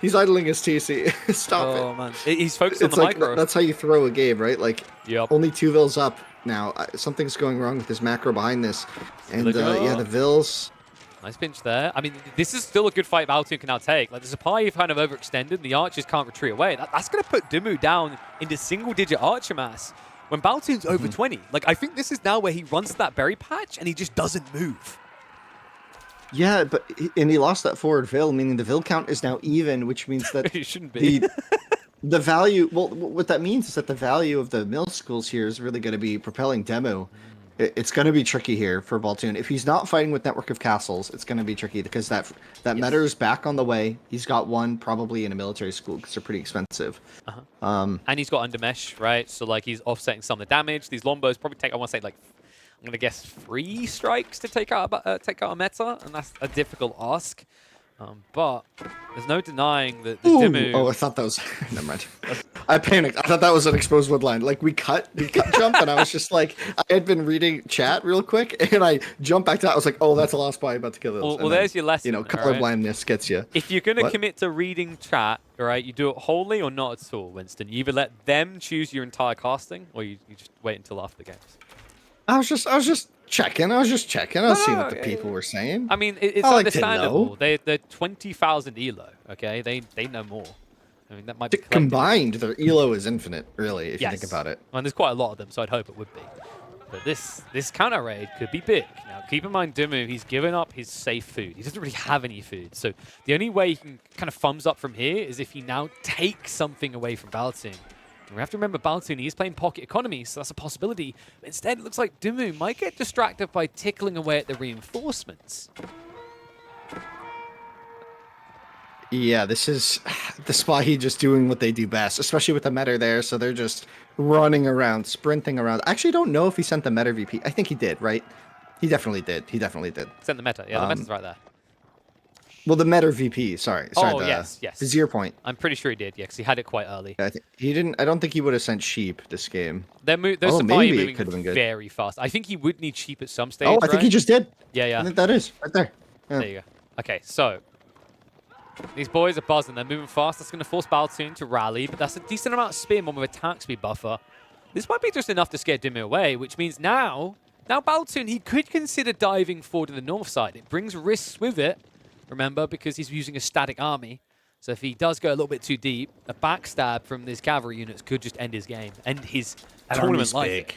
He's idling his TC. Stop it. Oh man, he's focused on the micro. That's how you throw a game, right? Like, only 2 Vils up now. Something's going wrong with his macro behind this, and yeah, the Vils. Nice pinch there. I mean, this is still a good fight Baltune can now take. Like, the Sipahi kind of overextended. The archers can't retreat away. That's going to put DeMu down into single-digit archer mass when Baltune's over 20. Like, I think this is now where he runs to that berry patch and he just doesn't move. Yeah, but and he lost that forward Vil, meaning the Vil count is now even, which means that It shouldn't be. the value. Well, what that means is that the value of the mill schools here is really going to be propelling DeMu. It's going to be tricky here for Baltune. If he's not fighting with Network of Castles, it's going to be tricky because that meta is back on the way. He's got one probably in a military school because they're pretty expensive. And he's got under mesh, right? So like he's offsetting some of the damage. These Lombos probably take, I want to say, like, I'm gonna guess 3 strikes to take out a meta, and that's a difficult ask. But there's no denying that the DeMu. Oh, I thought that was. Never mind. I panicked. I thought that was an exposed wood line. Like we cut jump, and I was just like, I had been reading chat real quick, and I jumped back to that. I was like, oh, that's a lost spy about to kill this. Well, there's your lesson. You know, colorblindness gets you. If you're gonna commit to reading chat, right, you do it wholly or not at all, Winston. You either let them choose your entire casting, or you just wait until after the games. I was just checking. I was seeing what the people were saying. I mean, it's understandable. They're 20,000 elo. Okay, they know more. I mean, that might be combined. Their elo is infinite, really, if you think about it. And there's quite a lot of them, so I'd hope it would be. But this counter raid could be big. Now, keep in mind, DeMu, he's given up his safe food. He doesn't really have any food. So the only way he can kind of thumbs up from here is if he now takes something away from Baltune. We have to remember Baltune, he's playing pocket economy, so that's a possibility. But instead, it looks like DeMu might get distracted by tickling away at the reinforcements. Yeah, this is the Spahi just doing what they do best, especially with the meta there. So they're just running around, sprinting around. I actually don't know if he sent the meta VP. I think he did, right? He definitely did. Sent the meta. Yeah, the meta's right there. Well, the meta VP. Sorry. Oh, yes. The 0 point. I'm pretty sure he did, yeah, because he had it quite early. I think he didn't. I don't think he would have sent sheep this game. They're maybe moving could have been good. Very fast. I think he would need sheep at some stage. Oh, I think he just did. Yeah. I think that is right there. Yeah. There you go. Okay, so these boys are buzzing. They're moving fast. That's going to force Baltune to rally, but that's a decent amount of spin on with attack speed buffer. This might be just enough to scare DeMu away, which means now Baltune, he could consider diving forward to the north side. It brings risks with it, remember, because he's using a static army. So if he does go a little bit too deep, a backstab from these cavalry units could just end his game, end his tournament life.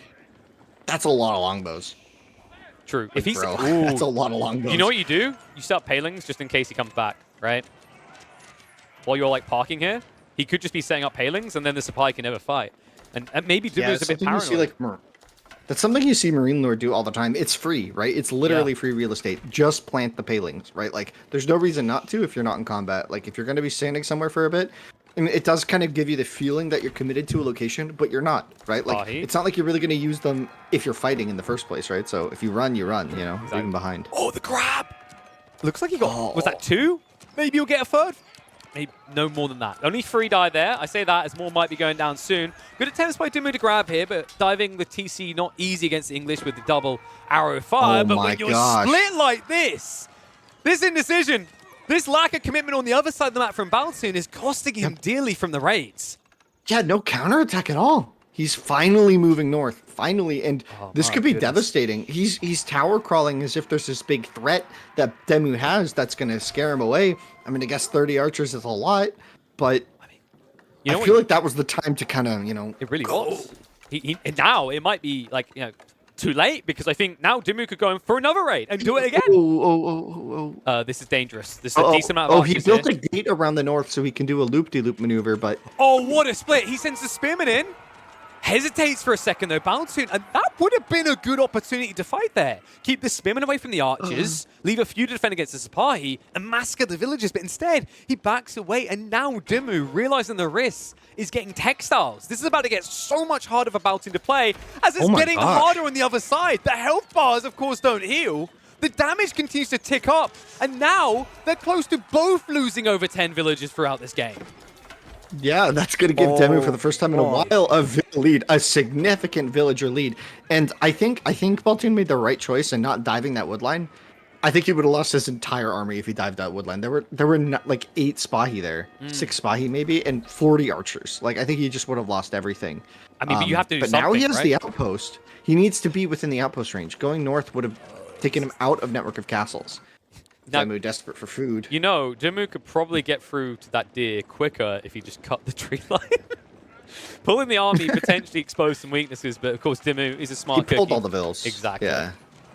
That's a lot of longbows. True. If he's that's a lot of longbows. You know what you do? You start palings just in case he comes back, right? While you're like parking here, he could just be setting up palings, and then the supply can never fight. And maybe DeMu's a bit paranoid. That's something you see Marine Lord do all the time. It's free, right? It's literally free real estate. Just plant the palings, right? Like, there's no reason not to if you're not in combat. Like, if you're going to be standing somewhere for a bit, I mean, it does kind of give you the feeling that you're committed to a location, but you're not, right? Like, it's not like you're really going to use them if you're fighting in the first place, right? So if you run, you know, exactly. Leaving behind. Oh, the grab! Looks like he got, was that 2? Maybe you'll get a 3rd? Maybe no more than that. Only 3 died there. I say that as more might be going down soon. Good attempts by DeMu to grab here, but diving the TC not easy against the English with the double arrow fire. But when you're split like this indecision, this lack of commitment on the other side of the map from Baltune is costing him dearly from the raids. Yeah, no counterattack at all. He's finally moving north. Finally, and this could be devastating. He's tower crawling as if there's this big threat that DeMu has that's going to scare him away. I mean, I guess 30 archers is a lot, but I feel like that was the time to kind of, It really was. And now it might be like, too late, because I think now DeMu could go in for another raid and do it again. This is dangerous. This is a decent amount of archers he built a gate around the north so he can do a loop-de-loop maneuver, but... Oh, what a split. He sends the spearman in. Hesitates for a second, though, Baltune, and that would have been a good opportunity to fight there. Keep the spearmen away from the archers, leave a few to defend against the Sipahi, and massacre the villagers, but instead, he backs away, and now DeMu, realizing the risks, is getting textiles. This is about to get so much harder for Baltune to play, as it's getting harder on the other side. The health bars, of course, don't heal. The damage continues to tick up, and now they're close to both losing over 10 villagers throughout this game. Yeah, that's going to give DeMu for the first time in a while a lead, a significant villager lead. And I think Baltune made the right choice in not diving that wood line. I think he would have lost his entire army if he dived that wood line. There were not, like 8 Spahi there, 6 Spahi maybe, and 40 archers. Like, I think he just would have lost everything. I mean, but you have to do but something, now he has right? the outpost. He needs to be within the outpost range. Going north would have taken him out of Network of Castles. Now, DeMu desperate for food. DeMu could probably get through to that deer quicker if he just cut the tree line. Pulling the army potentially exposed some weaknesses, but of course DeMu is a smart cookie. He pulled all the vills. Exactly. Yeah,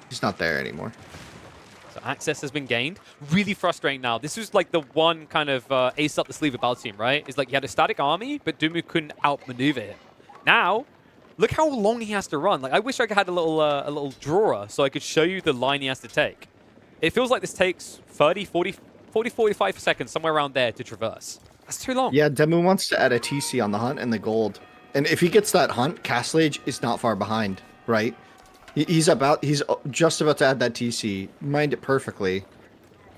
he's not there anymore. So access has been gained. Really frustrating now. This was like the one kind of ace up the sleeve of Baltune, right? It's like he had a static army, but DeMu couldn't outmaneuver him. Now, look how long he has to run. Like, I wish I had a little drawer so I could show you the line he has to take. It feels like this takes 30, 40, 45 seconds, somewhere around there to traverse. That's too long. Yeah, DeMu wants to add a TC on the hunt and the gold. And if he gets that hunt, Castle Age is not far behind, right? He's just about to add that TC. Mind it perfectly.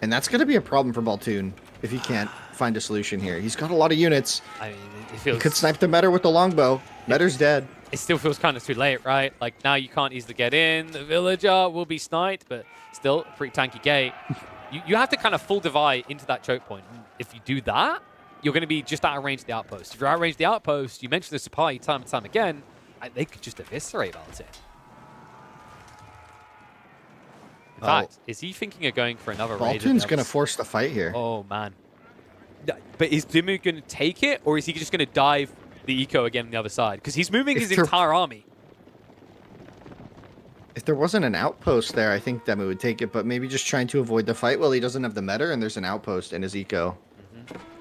And that's going to be a problem for Baltune if he can't find a solution here. He's got a lot of units. I mean, it feels... He could snipe the Metter with the longbow. Metter's dead. It still feels kind of too late, right? Like, now you can't easily get in. The villager will be sniped, but still a pretty tanky gate. You have to kind of full divide into that choke point. If you do that, you're going to be just out of range of the outpost. If you're out of range of the outpost, you mentioned the supply time and time again, they could just eviscerate Baltune. In fact, is he thinking of going for another raid? Baltune's going to force the fight here. Oh, man. But is DeMu going to take it, or is he just going to dive the eco again on the other side? Because he's moving his entire army. If there wasn't an outpost there, I think DeMu would take it, but maybe just trying to avoid the fight while he doesn't have the Metter and there's an outpost in his eco.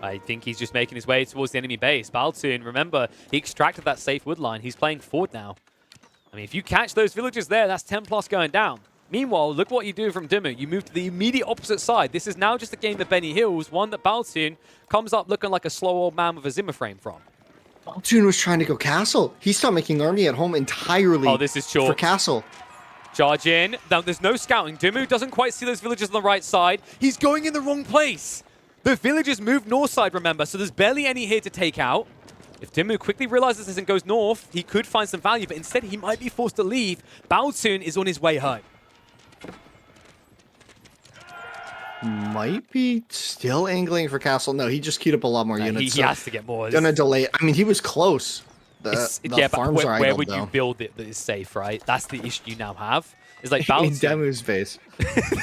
I think he's just making his way towards the enemy base. Baltune, remember, he extracted that safe wood line. He's playing forward now. I mean, if you catch those villagers there, that's 10 plus going down. Meanwhile, look what you do from DeMu. You move to the immediate opposite side. This is now just a game of Benny Hills, one that Baltune comes up looking like a slow old man with a Zimmer frame from. Baltune was trying to go castle. He stopped making army at home entirely. Oh, this is chalk. For castle. Charge in. Now, there's no scouting. DeMu doesn't quite see those villagers on the right side. He's going in the wrong place. The villagers move north side, remember, so there's barely any here to take out. If DeMu quickly realizes this and goes north, he could find some value, but instead he might be forced to leave. Baltune is on his way home. Might be still angling for castle. No, he just queued up a lot more units. He has to get more. Gonna delay. I mean, he was close. Yeah, but where would you build it that is safe, right? That's the issue you now have. It's like Baltune. In DeMu's base.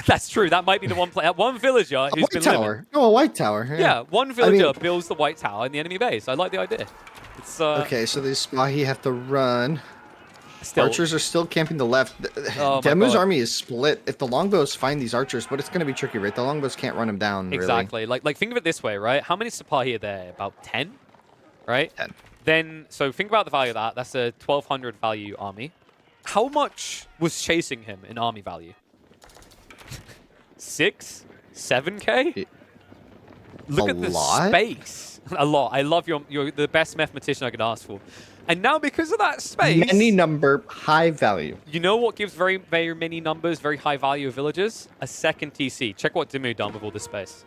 That's true. That might be the one player. One villager who's been tower. No, a white tower. Yeah, one villager builds the white tower in the enemy base. I like the idea. It's okay, so these Spahi have to run. Archers are still camping the left. Oh DeMu's army is split. If the longbows find these archers, but it's going to be tricky, right? The longbows can't run them down, exactly. really. Like think of it this way, right? How many Sipahi are there? About 10, right? 10. Then, so think about the value of that. That's a 1,200 value army. How much was chasing him in army value? 6? 7K? Look at the space. A lot. I love you're the best mathematician I could ask for. And now because of that space... Many number, high value. You know what gives very, very many numbers, very high value of villagers? A second TC. Check what DeMu done with all this space.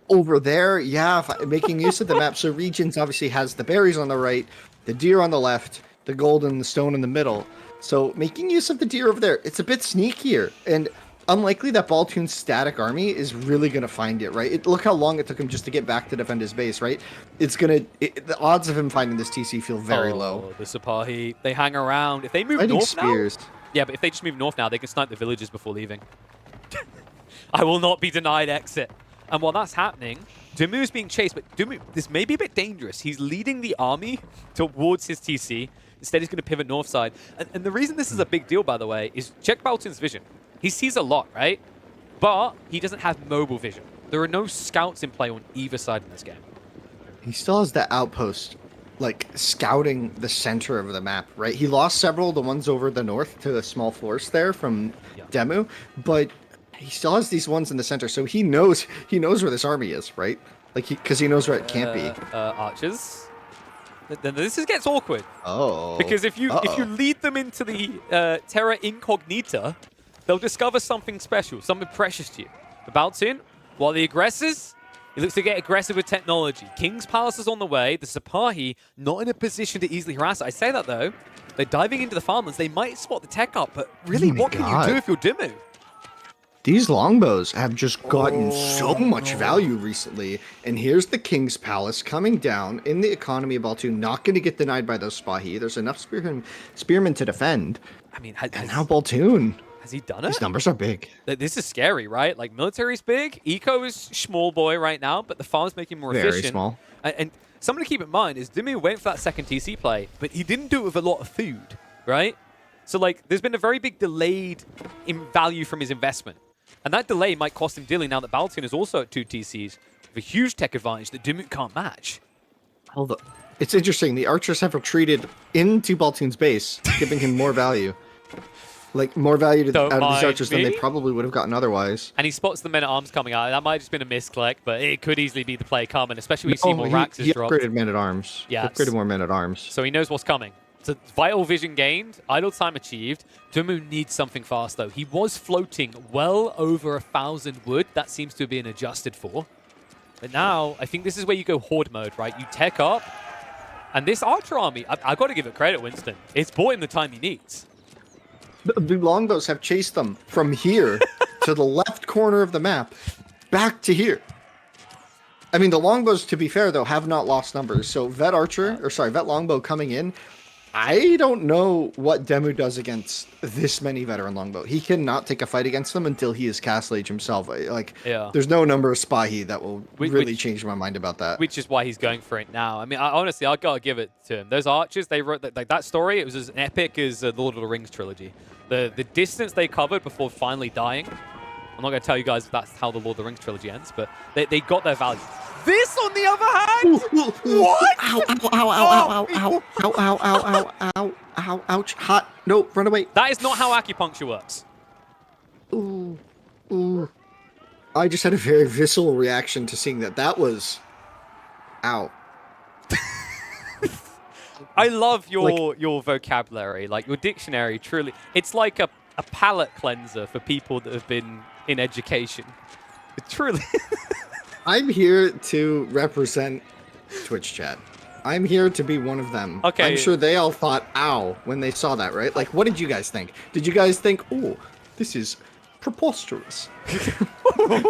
Over there, yeah, making use of the map. So Regions obviously has the berries on the right, the deer on the left, the gold and the stone in the middle. So making use of the deer over there, it's a bit sneakier. And unlikely that Baltune's static army is really going to find it, right? Look how long it took him just to get back to defend his base, right? The odds of him finding this TC feel very low. The Sipahi, they hang around. If they move north now... Yeah, but if they just move north now, they can snipe the villagers before leaving. I will not be denied exit. And while that's happening, DeMu's being chased, but DeMu, this may be a bit dangerous. He's leading the army towards his TC. Instead, he's going to pivot north side. And the reason this is a big deal, by the way, is check Baltune's vision. He sees a lot, right? But he doesn't have mobile vision. There are no scouts in play on either side in this game. He still has the outpost, like, scouting the center of the map, right? He lost several, the ones over the north to a small force there from DeMu, but he still has these ones in the center, so he knows where this army is, right? Like, because he knows where it can't be. Archers. Then this gets awkward. Oh. Because if you lead them into the Terra Incognita, they'll discover something special, something precious to you. The Baltune, while the aggressors, he looks to get aggressive with technology. King's Palace is on the way. The Sipahi not in a position to easily harass it. I say that though, they're diving into the farmlands. They might spot the tech up, but really, what can you do if you're DeMu? These longbows have just gotten so much value recently. And here's the King's Palace coming down in the economy of Baltune, not going to get denied by those Spahi. There's enough spearmen to defend. I mean, and now Baltune. Has he done it? These numbers are big. This is scary, right? Like, military's big. Eco is small boy right now, but the farm's making more efficient. Very small. And something to keep in mind is DeMu went for that second TC play, but he didn't do it with a lot of food, right? So, like, there's been a very big delayed in value from his investment. And that delay might cost him dearly now that Baltune is also at 2 TCs with a huge tech advantage that DeMu can't match. Although, it's interesting. The archers have retreated into Baltune's base, giving him more value. Like, more value out of these archers than they probably would have gotten otherwise. And he spots the men-at-arms coming out. That might have just been a misclick, but it could easily be the play coming, especially when you see more racks he dropped. upgraded men-at-arms. Yeah, He upgraded more men-at-arms. So he knows what's coming. So vital vision gained, idle time achieved. DeMu needs something fast, though. He was floating well over 1,000 wood. That seems to have been adjusted for. But now, I think this is where you go horde mode, right? You tech up. And this archer army, I've got to give it credit, Winston. It's bought him the time he needs. The longbows have chased them from here to the left corner of the map, back to here. I mean, the longbows, to be fair, though, have not lost numbers. So vet longbow coming in. I don't know what DeMu does against this many veteran longbow. He cannot take a fight against them until he is Castle Age himself. There's no number of Spahi that will really change my mind about that. Which is why he's going for it now. I mean, honestly, I've got to give it to him. Those archers, they wrote that story. It was as epic as the Lord of the Rings trilogy. The distance they covered before finally dying. I'm not going to tell you guys if that's how the Lord of the Rings trilogy ends, but they got their value. This, on the other hand, what? Ow, ow, ow, ow, ow, ow, ow, ow, ow, ow, ow, ouch, hot. No, run away. That is not how acupuncture works. Ooh, ooh. I just had a very visceral reaction to seeing that. That was, ow. I love your vocabulary, like your dictionary. Truly, it's like a palate cleanser for people that have been in education. Truly. I'm here to represent Twitch chat. I'm here to be one of them. Okay. I'm sure they all thought, ow, when they saw that, right? Like, what did you guys think? Did you guys think, oh, this is preposterous?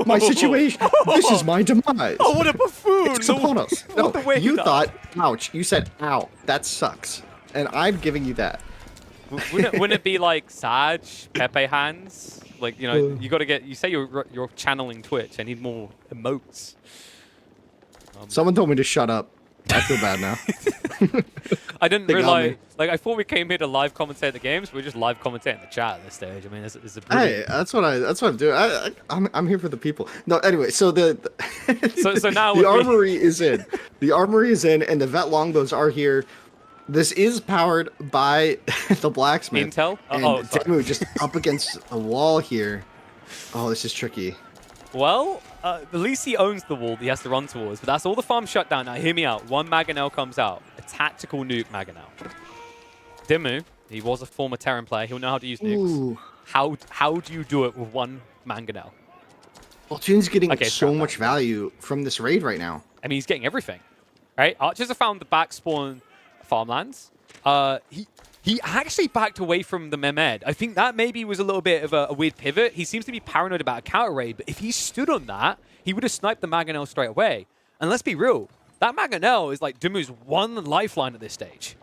My situation, this is my demise. Oh, what a buffoon. It's upon us. No, the you thought, ouch. You said, ow, that sucks. And I'm giving you that. Wouldn't it be like Sag, Pepe hands? Like, you know, you got to get. You say you're channeling Twitch. I need more emotes. Someone told me to shut up. I feel bad now. I didn't realize. Like, I thought we came here to live commentate the games. We're just live commentating the chat at this stage. I mean, it's a hey, that's what I'm doing. I'm here for the people. No, anyway, so so now the armory is in. The armory is in, and the vet longbows are here. This is powered by the blacksmith. Intel? And DeMu just up against the wall here. Oh, this is tricky. Well, at least he owns the wall that he has to run towards. But that's all the farm shut down. Now, hear me out. One Mangonel comes out. A tactical nuke Mangonel. DeMu, he was a former Terran player. He'll know how to use nukes. Ooh. How do you do it with one Mangonel? Baltune's getting so much value from this raid right now. I mean, he's getting everything. Right? Archers have found the back spawn farmlands. He actually backed away from the Mehmed. I think that maybe was a little bit of a weird pivot. He seems to be paranoid about a counter raid, but if he stood on that, he would have sniped the Mangonel straight away. And let's be real, that Mangonel is like DeMu's one lifeline at this stage.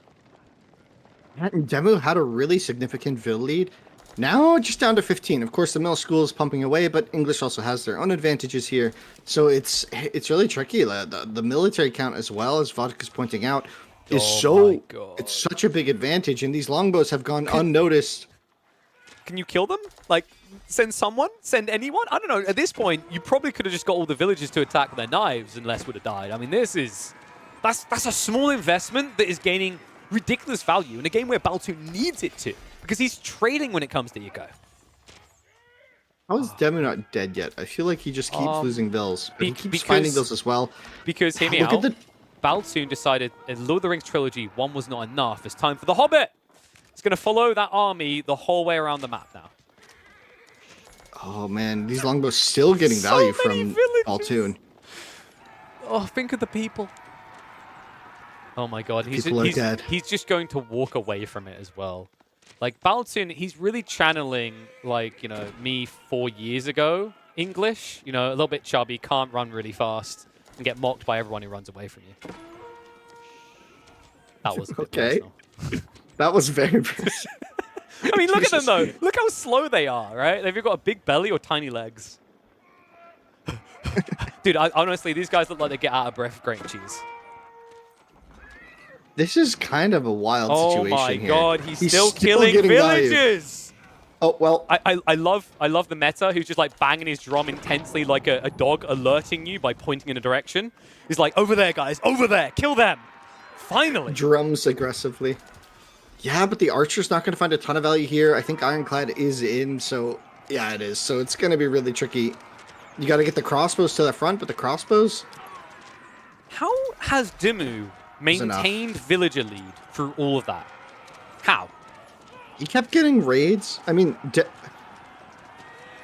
DeMu had a really significant Vil lead. Now just down to 15. Of course, the middle school is pumping away, but English also has their own advantages here. So it's really tricky. The military count, as well as Vodka's pointing out, is it's such a big advantage, and these longbows have gone unnoticed. Can you kill them? Like, send someone? Send anyone? I don't know. At this point, you probably could have just got all the villagers to attack with their knives and less would have died. I mean, that's a small investment that is gaining ridiculous value in a game where Baltune needs it to, because he's trading when it comes to eco. How is DeMu not dead yet? I feel like he just keeps losing Vils, but he keeps finding those as well. Because, hear me out, Baltune decided in Lord of the Rings trilogy, one was not enough. It's time for the Hobbit. It's going to follow that army the whole way around the map now. Oh, man. These longbows still getting value from Baltune. Oh, think of the people. Oh, my God. He's just going to walk away from it as well. Like, Baltune, he's really channeling, like, you know, me 4 years ago English. You know, a little bit chubby, can't run really fast, and get mocked by everyone who runs away from you. That was a bit personal. That was very personal. I mean, look at them, though. Look how slow they are, right? They've either got a big belly or tiny legs. Dude, honestly, these guys look like they get out of breath grating cheese. This is kind of a wild Oh my situation here. god, he's He's still still killing getting value. villagers! Oh, well, I love the meta who's just like banging his drum intensely like a dog alerting you by pointing in a direction. He's like, over there, guys, over there, kill them! Finally! drums aggressively. Yeah, but the archer's not going to find a ton of value here. I think Ironclad is in, so yeah, it is. So it's going to be really tricky. You got to get the crossbows to the front, but the crossbows How has DeMu is enough. maintained villager lead through all of that? How? He kept getting raids. I mean,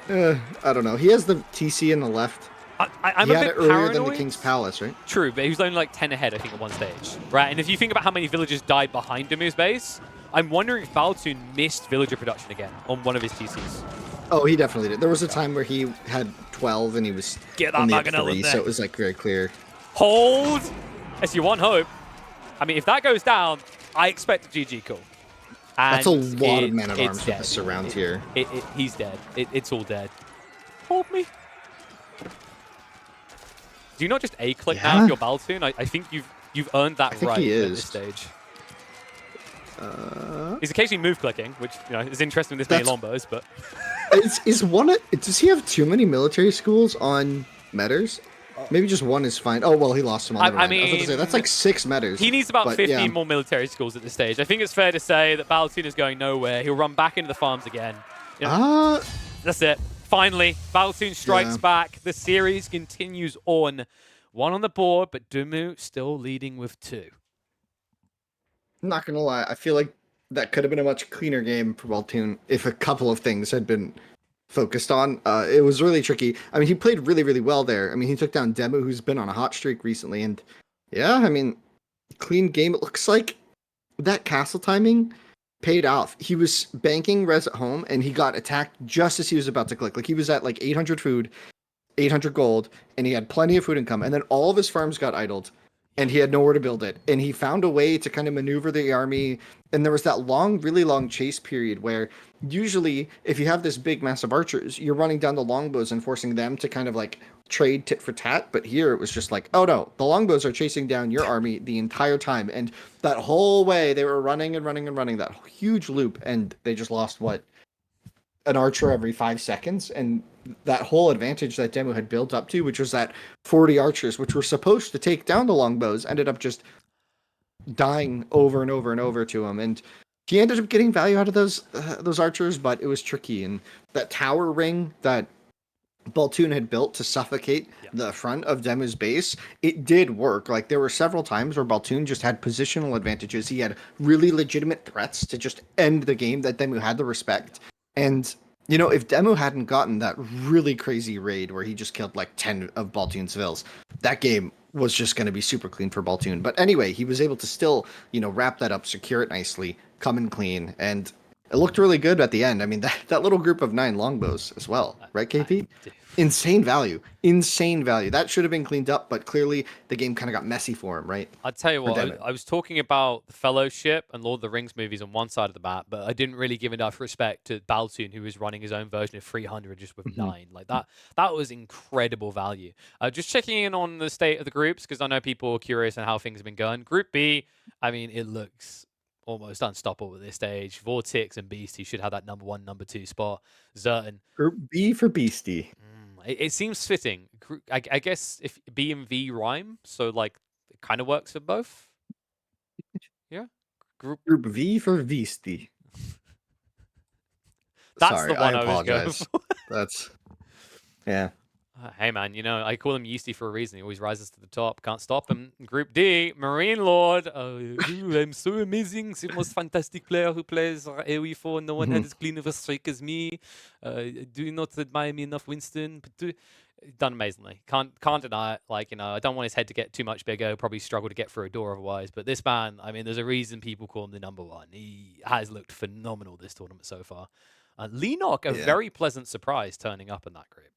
I don't know. He has the TC in the left. I'm He a had bit it earlier paranoid. than the King's Palace, right? True, but he was only like 10 ahead, I think, at one stage. Right, and if you think about how many villagers died behind DeMu's base, I'm wondering if Baltune missed villager production again on one of his TCs. Oh, he definitely did. There was a time where he had 12 and he was Get that only at Mangonel in 3, there. so it was like very clear. Hold! That's your one hope. I mean, if that goes down, I expect a GG call. And That's a lot of men at it's arms with dead. the surround here. He's dead. It's all dead. Hold me. Do you not just A-click now Yeah. if you're Baltune? I think you've earned that think right he at is. this stage. He's occasionally move clicking, which is interesting with this many longbows, but Does he have too many military schools on Metters? Maybe just one is fine. Oh, well, he lost them on the I I was about to say, that's like 6 Metters. he needs about but 15 yeah. more military schools at this stage. I think it's fair to say that Baltune is going nowhere. He'll run back into the farms again. That's it. Finally, Baltune strikes back. The series continues on. 1 on the board, but DeMu still leading with 2. I'm not going to lie. I feel like that could have been a much cleaner game for Baltune if a couple of things had been focused on. It was really tricky. I mean, he played really, really well there. I mean, he took down DeMu, who's been on a hot streak recently. And yeah, I mean, clean game. It looks like that castle timing paid off. He was banking res at home and he got attacked just as he was about to click. Like he was at like 800 food, 800 gold, and he had plenty of food income. And then all of his farms got idled and he had nowhere to build it. And he found a way to kind of maneuver the army. And there was that really long chase period where usually if you have this big mass of archers, you're running down the longbows and forcing them to kind of like trade tit for tat. But here it was just like, oh no, the longbows are chasing down your army the entire time. And that whole way they were running and running and running that huge loop. And they just lost an archer every 5 seconds, and that whole advantage that DeMu had built up to, which was that 40 archers, which were supposed to take down the longbows, ended up just dying over and over and over to him. And he ended up getting value out of those archers, but it was tricky. And that tower ring that Baltune had built to suffocate the front of DeMu's base, it did work. Like there were several times where Baltune just had positional advantages. He had really legitimate threats to just end the game that DeMu had to respect. And, if DeMu hadn't gotten that really crazy raid where he just killed like 10 of Baltune's vills, that game was just going to be super clean for Baltune. But anyway, he was able to still, wrap that up, secure it nicely, come in clean, and it looked really good at the end. I mean, that little group of 9 longbows as well, right, KP? Insane value. That should have been cleaned up, but clearly the game kind of got messy for him, right? I'll tell you what, I was talking about the Fellowship and Lord of the Rings movies on one side of the map, but I didn't really give enough respect to Baltune, who was running his own version of 300 just with 9. Like that was incredible value. Just checking in on the state of the groups, because I know people are curious on how things have been going. Group B, I mean, it looks almost unstoppable at this stage. Vortex and Beastie should have that number 1, number 2 spot. Zerton. Group B for Beastie. It seems fitting. I guess if B and V rhyme, so like it kind of works for both. Yeah. Group V for Beastie. That's Sorry, the one I I was going apologize. for. That's yeah. Hey man, I call him Yeasty for a reason. He always rises to the top. Can't stop him. Group D, Marine Lord. I'm so amazing. The most fantastic player who plays AoE4. No one had as clean of a streak as me. Do you not admire me enough, Winston? But done amazingly. Can't deny it. Like, I don't want his head to get too much bigger. He'll probably struggle to get through a door otherwise. But this man, I mean, there's a reason people call him the number 1. He has looked phenomenal this tournament so far. Lenok, a very pleasant surprise turning up in that group.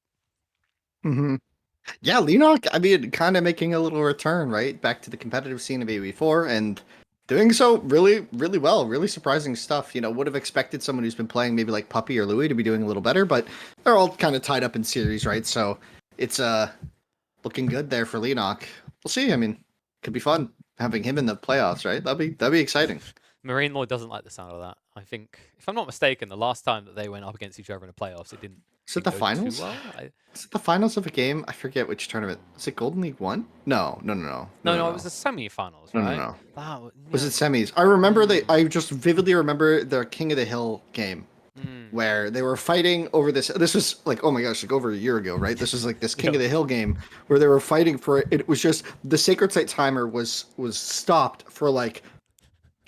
Yeah, Lenok, I mean, kind of making a little return, right? Back to the competitive scene of AoE4 and doing so really, really well. Really surprising stuff. Would have expected someone who's been playing maybe like Puppy or Louis to be doing a little better, but they're all kind of tied up in series, right? So it's looking good there for Lenok. We'll see. I mean, could be fun. having him in the playoffs, right? That'd be exciting. Marine Lord doesn't like the sound of that. I think, if I'm not mistaken, the last time that they went up against each other in the playoffs, Is it didn't the go too finals? well. Is it the finals of a game? I forget which tournament. Is it Golden League 1? No, no, no, no, no, No, no, no, it was no, the semi-finals, no, no, right? no. You Was it know, semis? I remember mm, I just vividly remember the King of the Hill game mm, where they were fighting over this. This was like, oh my gosh, like over a year ago, right? This was like this King yeah. of the Hill game where they were fighting for it. It was just the sacred site timer was stopped for like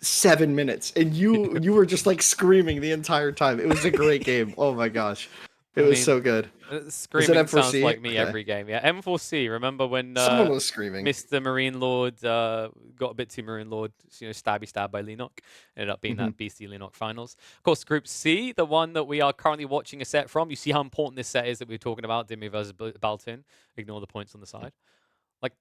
7 minutes, and you were just like screaming the entire time. It was a great game. Oh my gosh, it I was so mean, good. Was it screaming sounds M4C? like me Okay, every game. Yeah, M4C. Remember when someone was screaming. Mr. Marine Lord got a bit too Marine Lord, stabby stab by Lenok. Ended up being Hmm. that beastie Lenok finals. Of course, Group C, the one that we are currently watching a set from. You see how important this set is that we were talking about, DeMu versus Baltune. Ignore the points on the side. Like,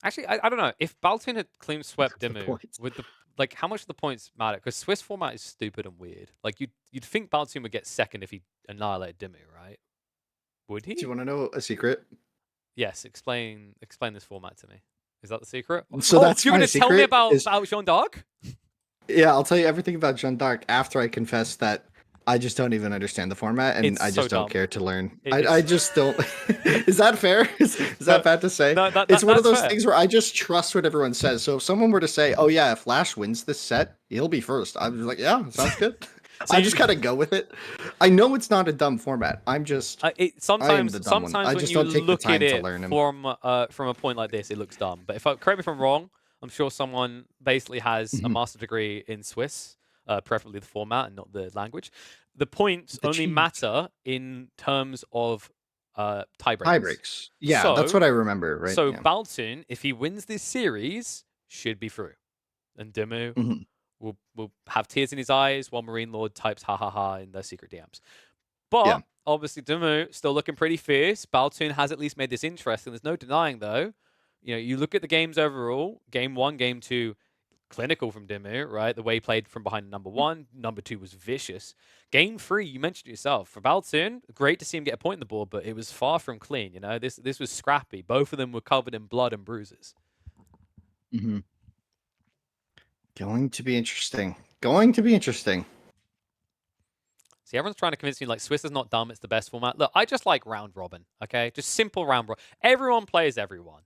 actually, I don't know. If Baltune had clean swept The DeMu, points. would the like how much do the points matter? Because Swiss format is stupid and weird. Like you'd think Baltune would get second if he annihilated DeMu, right? Would Do you he? want to know a secret? Yes. Explain this format to me. Is that the secret? So Oh, that's you're my gonna tell me secret. about Is about Jean d'Arc? Yeah, I'll tell you everything about Jeanne d'Arc after I confess that I just don't even understand the format and It's I so just don't dumb. care to learn. I It's just don't. Is that fair? Is that no, bad to say? no. It's one of That's those fair. things where I just trust what everyone says. So if someone were to say, "Oh yeah, if Flash wins this set, he'll be first," I'm just like, "Yeah, sounds good." So I just kind of go with it. I know it's not a dumb format. I am the dumb one. sometimes I when just you don't take the look at time to it learn him. from a point like this, it looks dumb. But correct me if I'm wrong, I'm sure someone basically has a Mhm. master degree in Swiss, preferably the format and not the language. The points The only cheese. matter in terms of Tie tiebreakers. breaks. Yeah, that's So what I remember, right? so Yeah. Baltun, if he wins this series, should be through, and Demu Mhm. will have tears in his eyes while Marine Lord types ha ha ha in their secret DMs. Yeah. But obviously, Demu still looking pretty fierce. Baltune has at least made this interesting. There's no denying, though. You look at the games overall. Game one, game two, clinical from Demu, right? The way he played from behind number one. Number two was vicious. Game three, you mentioned it yourself. For Baltune, great to see him get a point on the board, but it was far from clean. This was scrappy. Both of them were covered in blood and bruises. Mhm. Going to be interesting. Going to be interesting. See, everyone's trying to convince me like Swiss is not dumb. It's the best format. Look, I just like round robin. Okay, just simple round robin. Everyone plays everyone.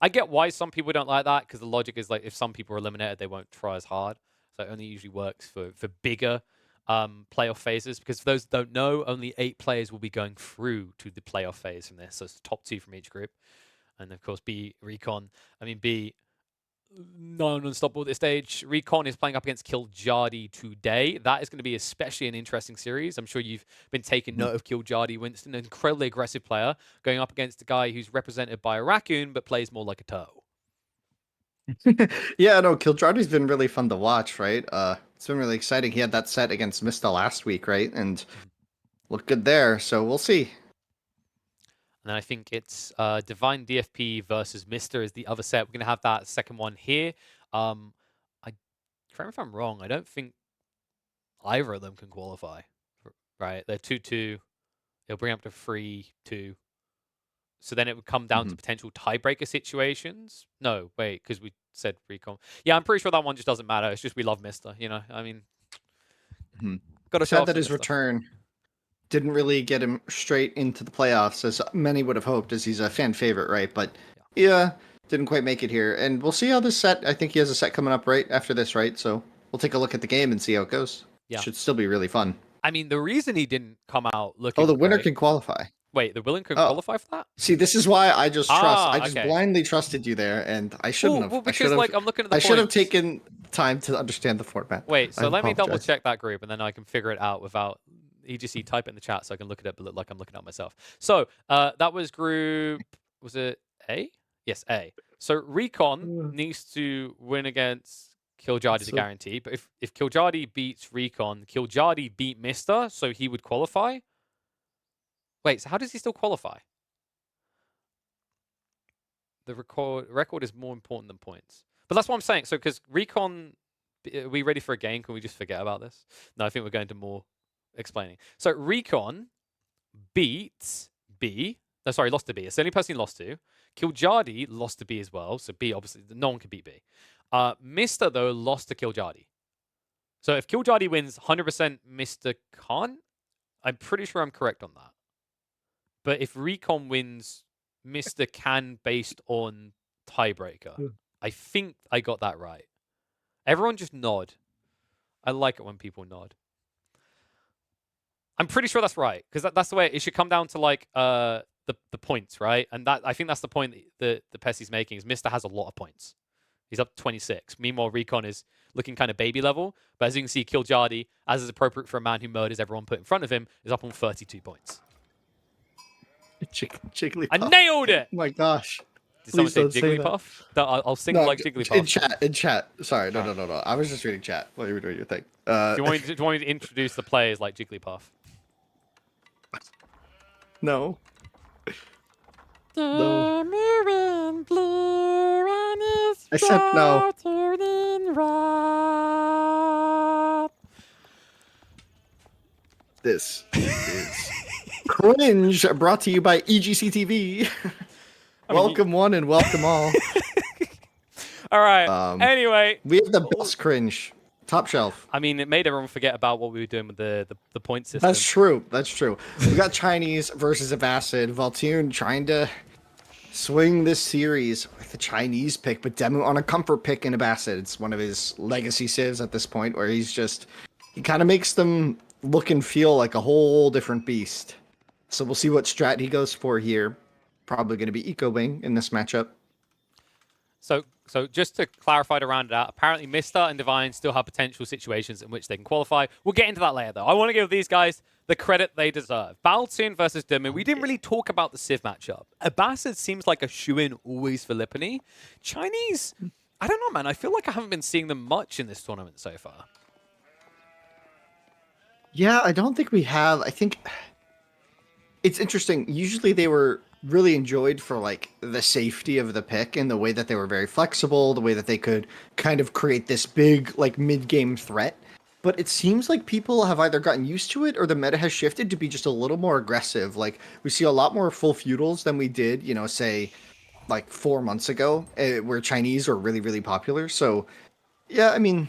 I get why some people don't like that because the logic is like if some people are eliminated, they won't try as hard. So it only usually works for bigger playoff phases. Because for those who don't know, only 8 players will be going through to the playoff phase from this. So it's the top 2 from each group, and of course B Recon. I mean B unstoppable at this stage. Recon is playing up against Kiljardi today. That is going to be especially an interesting series. I'm sure you've been taking Mhm. note of Kiljardi Winston, an incredibly aggressive player, going up against a guy who's represented by a raccoon but plays more like a turtle. Yeah, no, Kildradi's been really fun to watch, right? It's been really exciting. He had that set against Mista last week, right? And Mhm. looked good there. So we'll see. And then I think it's Divine DFP versus Mister is the other set. We're going to have that second one here. I correct me if I'm wrong. I don't think either of them can qualify. Right? They're 2-2. It'll bring up to 3-2. So then it would come down Hmm. to potential tiebreaker situations. No, wait, because we said recon. Yeah, I'm pretty sure that one just doesn't matter. It's just we love Mister. I mean, Hmm. got to show Sad off that some his Mister. return didn't really get him straight into the playoffs as many would have hoped, as he's a fan favorite, right? But Yeah, yeah, didn't quite make it here. And we'll see how this set. I think he has a set coming up right after this, right? So we'll take a look at the game and see how it goes. yeah. Should still be really fun. I mean, the reason he didn't come out Oh, looking the winner great. can qualify. Wait, the Willen can Oh, qualify for that? see, this is why I just trust. I Ah, just okay. blindly trusted you there, and I shouldn't Well, have. I should because have. like I'm looking at the I should have points. taken time to understand the format. Wait, I so let me double apologize. check that group, and then I can figure it out without EGC type it in the chat, so I can look at it, but look like I'm looking at it myself. So that was group. Was it A? Yes, A. So Recon needs to win against Kiljardi to So guarantee. But if Kiljardi beats Recon, Kiljardi beat Mister, so he would qualify. Wait, so how does he still qualify? The record is more important than points. But that's what I'm saying. So because Recon, are we ready for a game? Can we just forget about this? No, I think we're going to more explaining. So Recon beats B. No, sorry, lost to B. It's the only person he lost to. Kiljardi lost to B as well. So B, obviously, no one can beat B. Mr. though lost to Kiljardi. So if Kiljardi wins 100%, Mr. can't. I'm pretty sure I'm correct on that. But if Recon wins, Mr. can based on tiebreaker. I think I got that right. Everyone just nod. I like it when people nod. I'm pretty sure that's right because that's the way it should come down to like the points, right? And that I think that's the point that the Pessi's making is Mr. has a lot of points. He's up 26. Meanwhile, Recon is looking kind of baby level. But as you can see, Kiljardi, as is appropriate for a man who murders everyone put in front of him, is up on 32 points. Jigglypuff. I nailed it! Oh my gosh. Did someone say Please don't say that. Jigglypuff? No, I'll sing like Jigglypuff. In chat. Sorry, no. I was just reading chat while you were doing your thing. Do you want me to introduce the players like Jigglypuff? No. DeMu in blue and his I said no. Baltune in red. This is Cringe, brought to you by EGCTV. Welcome one and welcome all. All right. Anyway, we have the best cringe. Top shelf. I mean, it made everyone forget about what we were doing with the point system. That's true. That's true. We got Chinese versus Avacid. Baltune trying to swing this series with the Chinese pick, but DeMu on a comfort pick in Avacid. It's one of his legacy civs at this point where he kind of makes them look and feel like a whole different beast. So we'll see what strat he goes for here. Probably going to be Eco Wing in this matchup. So just to clarify to round it out, apparently Mr. and Divine still have potential situations in which they can qualify. We'll get into that later, though. I want to give these guys the credit they deserve. Baltune versus DeMu. We didn't really talk about the Civ matchup. Abbasid seems like a shoo-in always for Lipany. Chinese, I don't know, man. I feel like I haven't been seeing them much in this tournament so far. Yeah, I don't think we have. I think it's interesting. Usually they were really enjoyed for like the safety of the pick and the way that they were very flexible, the way that they could kind of create this big like mid-game threat. But it seems like people have either gotten used to it or the meta has shifted to be just a little more aggressive. Like we see a lot more full feudals than we did, say like 4 months ago, where Chinese were really, really popular. So yeah, I mean,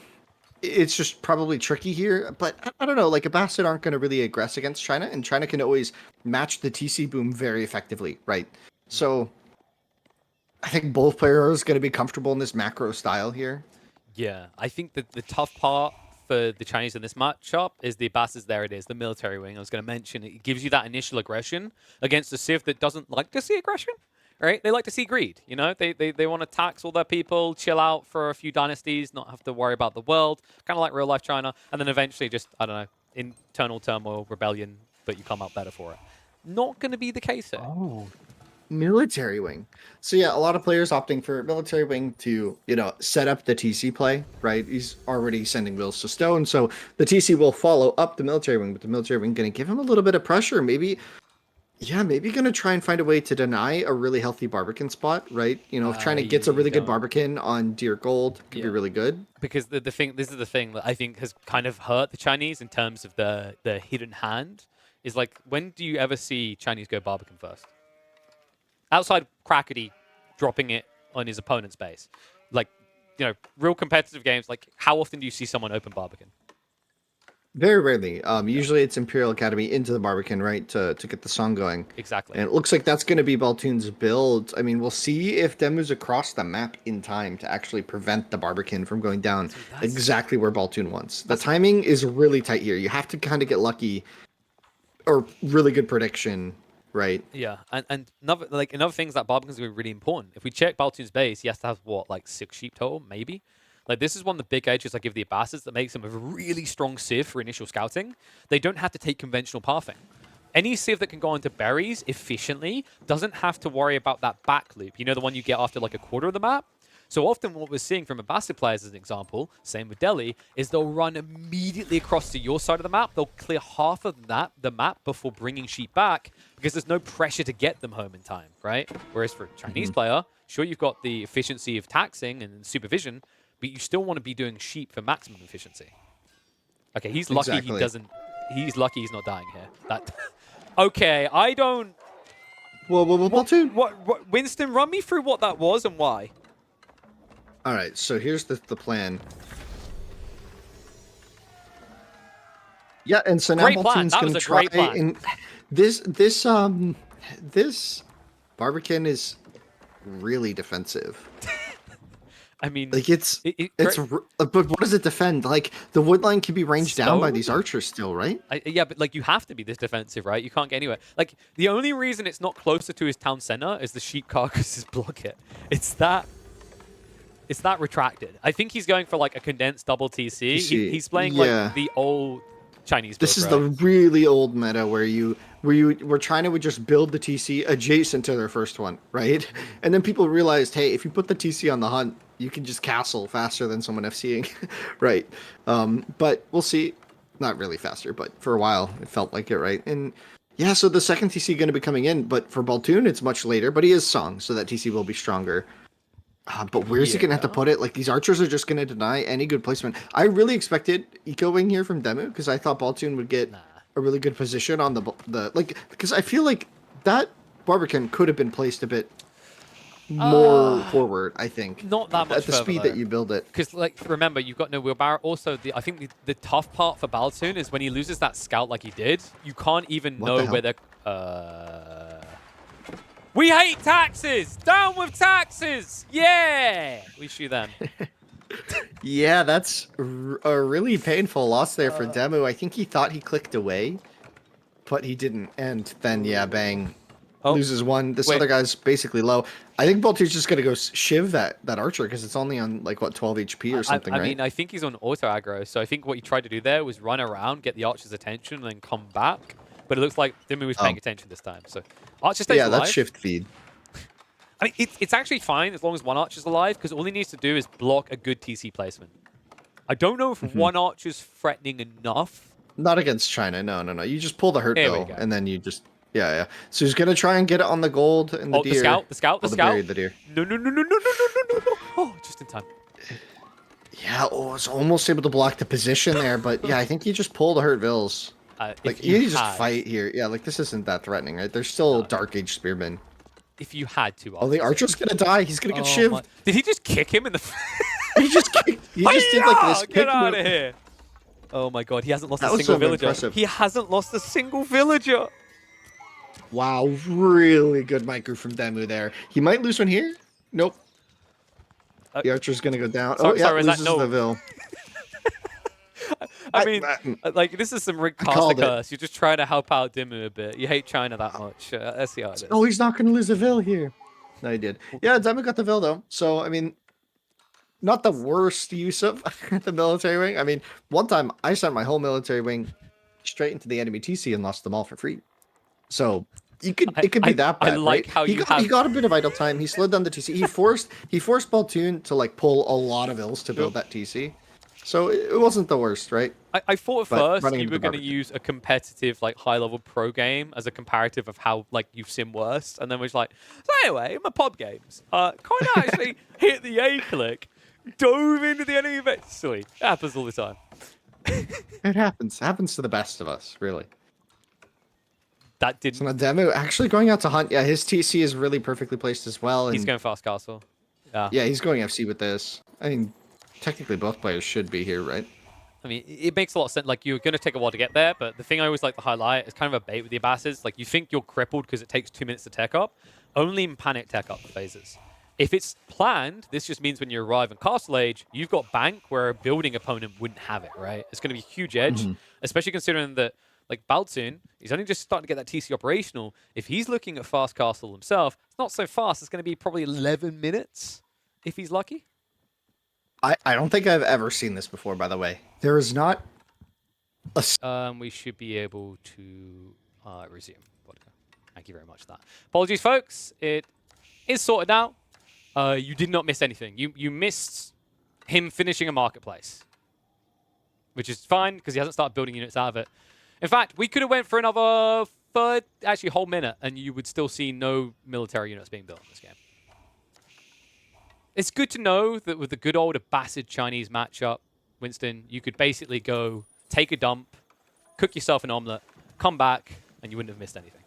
it's just probably tricky here, but I don't know, like Abbasid aren't going to really aggress against China, and China can always match the TC boom very effectively, right? So I think both players are going to be comfortable in this macro style here. Yeah, I think that the tough part for the Chinese in this matchup is the Abbasid's, there it is, the military wing. I was going to mention, it gives you that initial aggression against a Civ that doesn't like to see aggression. Right? They like to see greed, They want to tax all their people, chill out for a few dynasties, not have to worry about the world, kind of like real-life China, and then eventually just, I don't know, internal turmoil, rebellion, but you come out better for it. Not going to be the case here. Oh, military wing. So yeah, a lot of players opting for military wing to, set up the TC play, right? He's already sending wheels to stone, so the TC will follow up the military wing, but the military wing going to give him a little bit of pressure, maybe going to try and find a way to deny a really healthy Barbican spot, right? If China gets a really good Barbican on Dear Gold, could be really good. Because this is the thing that I think has kind of hurt the Chinese in terms of the hidden hand, is like, when do you ever see Chinese go Barbican first? Outside Crackety dropping it on his opponent's base. Like, real competitive games, like, how often do you see someone open Barbican? Very rarely. Usually it's Imperial Academy into the Barbican, right, to get the song going. Exactly. And it looks like that's going to be Baltune's build. I mean, we'll see if DeMu's across the map in time to actually prevent the Barbican from going down exactly where Baltune wants. The timing is really tight here. You have to kind of get lucky or really good prediction, right? Yeah, and another thing is that Barbican's going to be really important. If we check Baltune's base, he has to have, 6 sheep total, maybe? Like, this is one of the big edges I give the Abbassids that makes them a really strong Civ for initial scouting. They don't have to take conventional pathing. Any Civ that can go into berries efficiently doesn't have to worry about that back loop. The one you get after, like, a quarter of the map? So often what we're seeing from Abbasid players, as an example, same with Delhi, is they'll run immediately across to your side of the map. They'll clear half of the map before bringing sheep back because there's no pressure to get them home in time, right? Whereas for a Chinese player, sure, you've got the efficiency of taxing and supervision, but you still want to be doing sheep for maximum efficiency. Okay, he's lucky he doesn't. He's lucky he's not dying here. Okay, I don't. Whoa, Baltune. What? Winston, run me through what that was and why. All right, so here's the plan. Yeah, and so now Great plan. Baltune's That gonna was a try great plan. and this Barbican is really defensive. I mean, Like but what does it defend? Like the wood line can be ranged down by these archers still, right? Yeah, but like you have to be this defensive, right? You can't get anywhere. Like the only reason it's not closer to his town center is the sheep carcasses block it. It's that retracted. I think he's going for like a condensed double TC. He's playing like the old Chinese build, This is right? the really old meta where China would just build the TC adjacent to their first one, right? And then people realized, hey, if you put the TC on the hunt, you can just castle faster than someone FCing, right? But we'll see. Not really faster, but for a while it felt like it, right? And yeah, so the second TC going to be coming in, but for Baltune it's much later. But he is Song, so that TC will be stronger. But where's he going to have to put it? Like, these archers are just going to deny any good placement. I really expected ecoing here from DeMu because I thought Baltune would get a really good position on the like, because I feel like that Barbican could have been placed a bit more forward, I think. Not that much at the speed that you build it. Because, like, remember, you've got no wheelbarrow. Also, I think the tough part for Baltune is when he loses that scout like he did, you can't even know where they're... We hate taxes! Down with taxes! Yeah! We shoot them. Yeah, that's a really painful loss there for DeMu. I think he thought he clicked away, but he didn't. And then, yeah, bang. Loses one. This other guy's basically low. I think Baltune's just going to go shiv that archer because it's only on, like, what, 12 HP or something, right? I mean, I think he's on auto aggro, so I think what he tried to do there was run around, get the archer's attention, and then come back. But it looks like DeMu was paying attention this time. So Archer stays alive. Yeah, that's shift feed. I mean, it's actually fine as long as one Archer's alive, because all he needs to do is block a good TC placement. I don't know if one Archer's threatening enough. Not against China, no. You just pull the hurt bill, and then you just... Yeah. So he's going to try and get it on the gold and the deer. The scout. The deer. No. Oh, just in time. Yeah, it's almost able to block the position there, but yeah, I think you just pull the hurt vills. Like, you just fight here. Yeah, like, this isn't that threatening, right? There's still Dark Age Spearmen. If you had to. Oh, the archer's gonna die. He's gonna get shivved. Did he just kick him in the... He just did like this. Get out of here. Oh my god, he hasn't lost a single villager. Impressive. He hasn't lost a single villager. Wow, really good micro from DeMu there. He might lose one here. Nope. The archer's gonna go down. Loses the vill. I mean, like, this is some Rick Costa curse. You're just trying to help out DeMu a bit. You hate China that much. Let's see how it is. Oh, he's not going to lose a vill here. No, he did. Yeah, DeMu got the vill, though. So, I mean, not the worst use of the military wing. I mean, one time I sent my whole military wing straight into the enemy TC and lost them all for free. So, it could be that bad, I like how he got a bit of idle time. He slowed down the TC. He forced Baltune to, like, pull a lot of ills to build that TC. So it wasn't the worst, right? I thought at first you were going to use a competitive, like, high-level pro game as a comparative of how, like, you've sim worst, and then was like, so anyway, in my pub games, kind of actually hit the A click, dove into the enemy eventually. It happens all the time. It happens to the best of us, really. That didn't. So now DeMu actually going out to hunt. Yeah, his TC is really perfectly placed as well. And he's going fast castle. Yeah, he's going FC with this. I mean, technically both players should be here, right? I mean, it makes a lot of sense. Like, you're going to take a while to get there, but the thing I always like to highlight is kind of a bait with the Abbasses. Like, you think you're crippled because it takes 2 minutes to tech up. Only in panic tech up phases. If it's planned, this just means when you arrive in Castle Age, you've got bank where a building opponent wouldn't have it, right? It's going to be a huge edge, especially considering that, like, Baltune, he's only just starting to get that TC operational. If he's looking at fast castle himself, it's not so fast. It's going to be probably 11 minutes if he's lucky. I don't think I've ever seen this before, by the way. There is not a... We should be able to resume. Thank you very much for that. Apologies, folks. It is sorted now. You did not miss anything. You missed him finishing a marketplace, which is fine because he hasn't started building units out of it. In fact, we could have went for another whole minute, and you would still see no military units being built in this game. It's good to know that with the good old Abbasid Chinese matchup, Winston, you could basically go take a dump, cook yourself an omelet, come back, and you wouldn't have missed anything.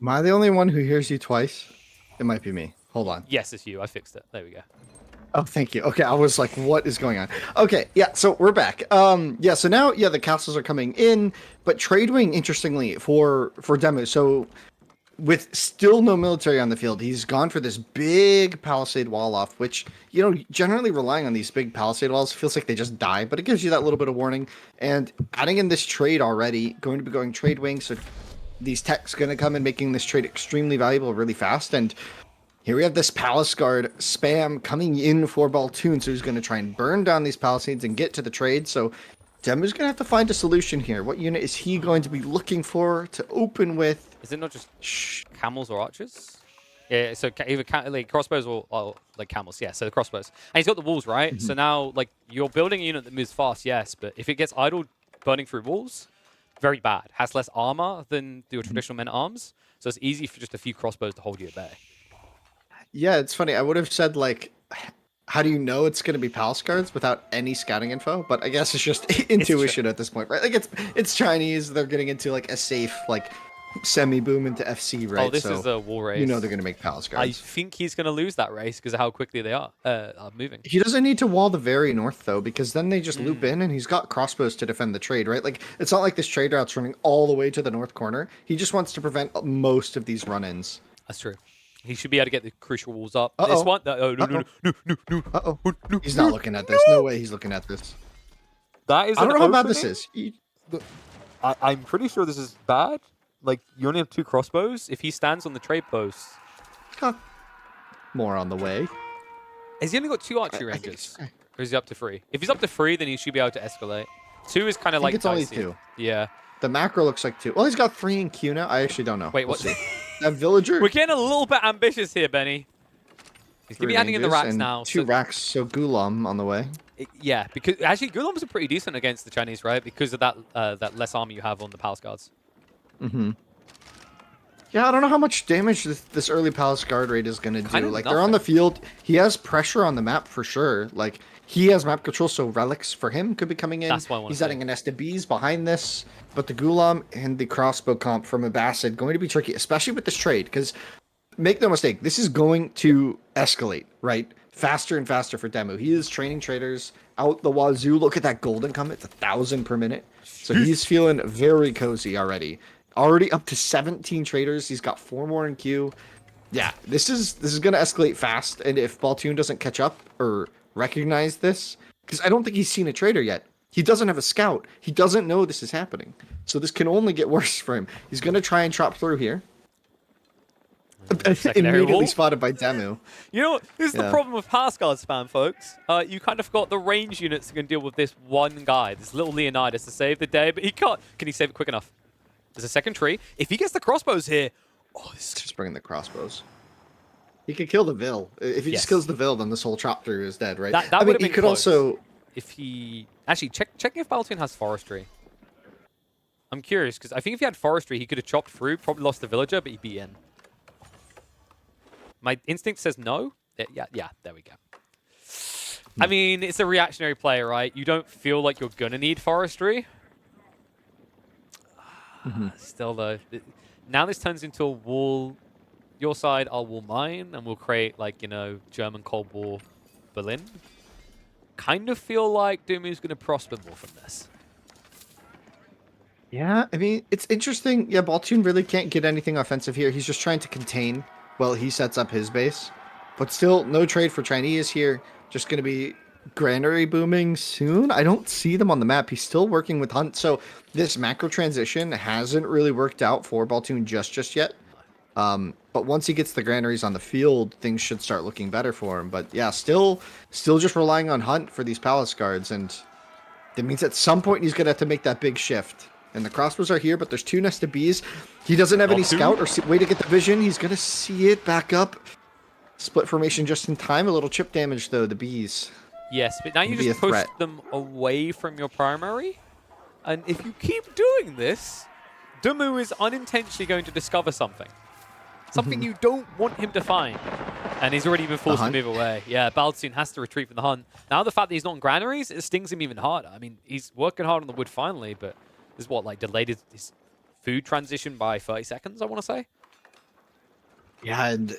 Am I the only one who hears you twice? It might be me. Hold on. Yes, it's you. I fixed it. There we go. Oh, thank you. Okay, I was like, what is going on? Okay, yeah, so we're back. Yeah, so now, yeah, the castles are coming in, but Trade Wing, interestingly, for DeMu, so with still no military on the field, he's gone for this big palisade wall off, which, generally relying on these big palisade walls feels like they just die, but it gives you that little bit of warning. And adding in this trade already, going to be going Trade Wing, so these techs going to come and making this trade extremely valuable really fast. And here we have this Palace Guard spam coming in for Baltune, so he's going to try and burn down these palisades and get to the trade. So Demu's going to have to find a solution here. What unit is he going to be looking for to open with? Is it not just camels or archers? Yeah, so either like crossbows or like camels. Yeah, so the crossbows. And he's got the walls, right? So now, like, you're building a unit that moves fast, yes, but if it gets idle burning through walls, very bad. Has less armor than your traditional men-at-arms, so it's easy for just a few crossbows to hold you at bay. Yeah, it's funny. I would have said, like, how do you know it's going to be Palace Guards without any scouting info? But I guess it's just intuition at this point, right? Like, it's Chinese. They're getting into, like, a safe, like, semi-boom into FC, right? Oh, this is a wall race. You know they're going to make Palace Guards. I think he's going to lose that race because of how quickly they are moving. He doesn't need to wall the very north, though, because then they just loop in, and he's got crossbows to defend the trade, right? Like, it's not like this trade route's running all the way to the north corner. He just wants to prevent most of these run-ins. That's true. He should be able to get the crucial walls up. This one? No. Uh-oh. No. He's not looking at this. No way he's looking at this. That is I don't know how bad this is. I'm pretty sure this is bad. Like, you only have 2 crossbows. If he stands on the trade post... More on the way. Has he only got 2 archery ranges? Or is he up to 3? If he's up to 3, then he should be able to escalate. 2 is kind of like... it's only 2. Yeah. The macro looks like 2. Well, he's got 3 in Q now. I actually don't know. Wait, what's... That villager... We're getting a little bit ambitious here, Benny. He's going to be adding in the racks now. 2 racks, so Gulam on the way. Yeah, because actually Gulams are pretty decent against the Chinese, right? Because of that that less armor you have on the Palace Guards. Yeah, I don't know how much damage this early Palace Guard raid is going to do. Like, nothing. they're on the field. He has pressure on the map for sure. Like, he has map control, so relics for him could be coming in. That's why I want to He's adding an SDBs behind this. But the Gulam and the crossbow comp from Abbasid going to be tricky, especially with this trade. Because, make no mistake, this is going to escalate, right? Faster and faster for Demu. He is training traders out the wazoo. Look at that gold income. It's 1,000 per minute. So he's feeling very cozy already. Already up to 17 traders. He's got 4 more in queue. Yeah, this is going to escalate fast. And if Baltune doesn't catch up or recognize this, because I don't think he's seen a trader yet. He doesn't have a scout. He doesn't know this is happening. So this can only get worse for him. He's going to try and chop through here. Immediately spotted by Demu. You know, this is the problem with Palace Guard spam, folks. You kind of got the range units that can deal with this one guy, this little Leonidas, to save the day, but he can't. Can he save it quick enough? There's a second tree. If he gets the crossbows here, this is just bringing the crossbows. He could kill the Vil. If he just kills the Vil, then this whole chop through is dead, right? That I mean, he could also. If he actually check if Baltune has forestry. I'm curious because I think if he had forestry, he could have chopped through, probably lost the villager, but he'd be in. My instinct says no. Yeah, there we go. I mean, it's a reactionary play, right? You don't feel like you're going to need forestry. Still, though, now this turns into a wall. Your side, I'll wall mine, and we'll create, like, German Cold War Berlin. Kind of feel like DeMu's going to prosper more from this. Yeah, I mean, it's interesting. Yeah, Baltune really can't get anything offensive here. He's just trying to contain while he sets up his base. But still, no trade for Chinese here. Just going to be granary booming soon. I don't see them on the map. He's still working with Hunt. So this macro transition hasn't really worked out for Baltune just yet. But once he gets the granaries on the field, things should start looking better for him. But yeah, still just relying on Hunt for these Palace Guards. And that means at some point he's going to have to make that big shift. And the crossbows are here, but there's 2 nested bees. He doesn't have any scout or way to get the vision. He's going to see it back up. Split formation just in time. A little chip damage, though, the bees. Yes, but now you just push them away from your primary. And if you keep doing this, DeMu is unintentionally going to discover something. Something you don't want him to find. And he's already been forced to move away. Yeah, Baltune has to retreat from the Hunt. Now the fact that he's not in granaries, it stings him even harder. I mean, he's working hard on the wood finally, but... This is what, like, delayed his food transition by 30 seconds, I want to say? Yeah, and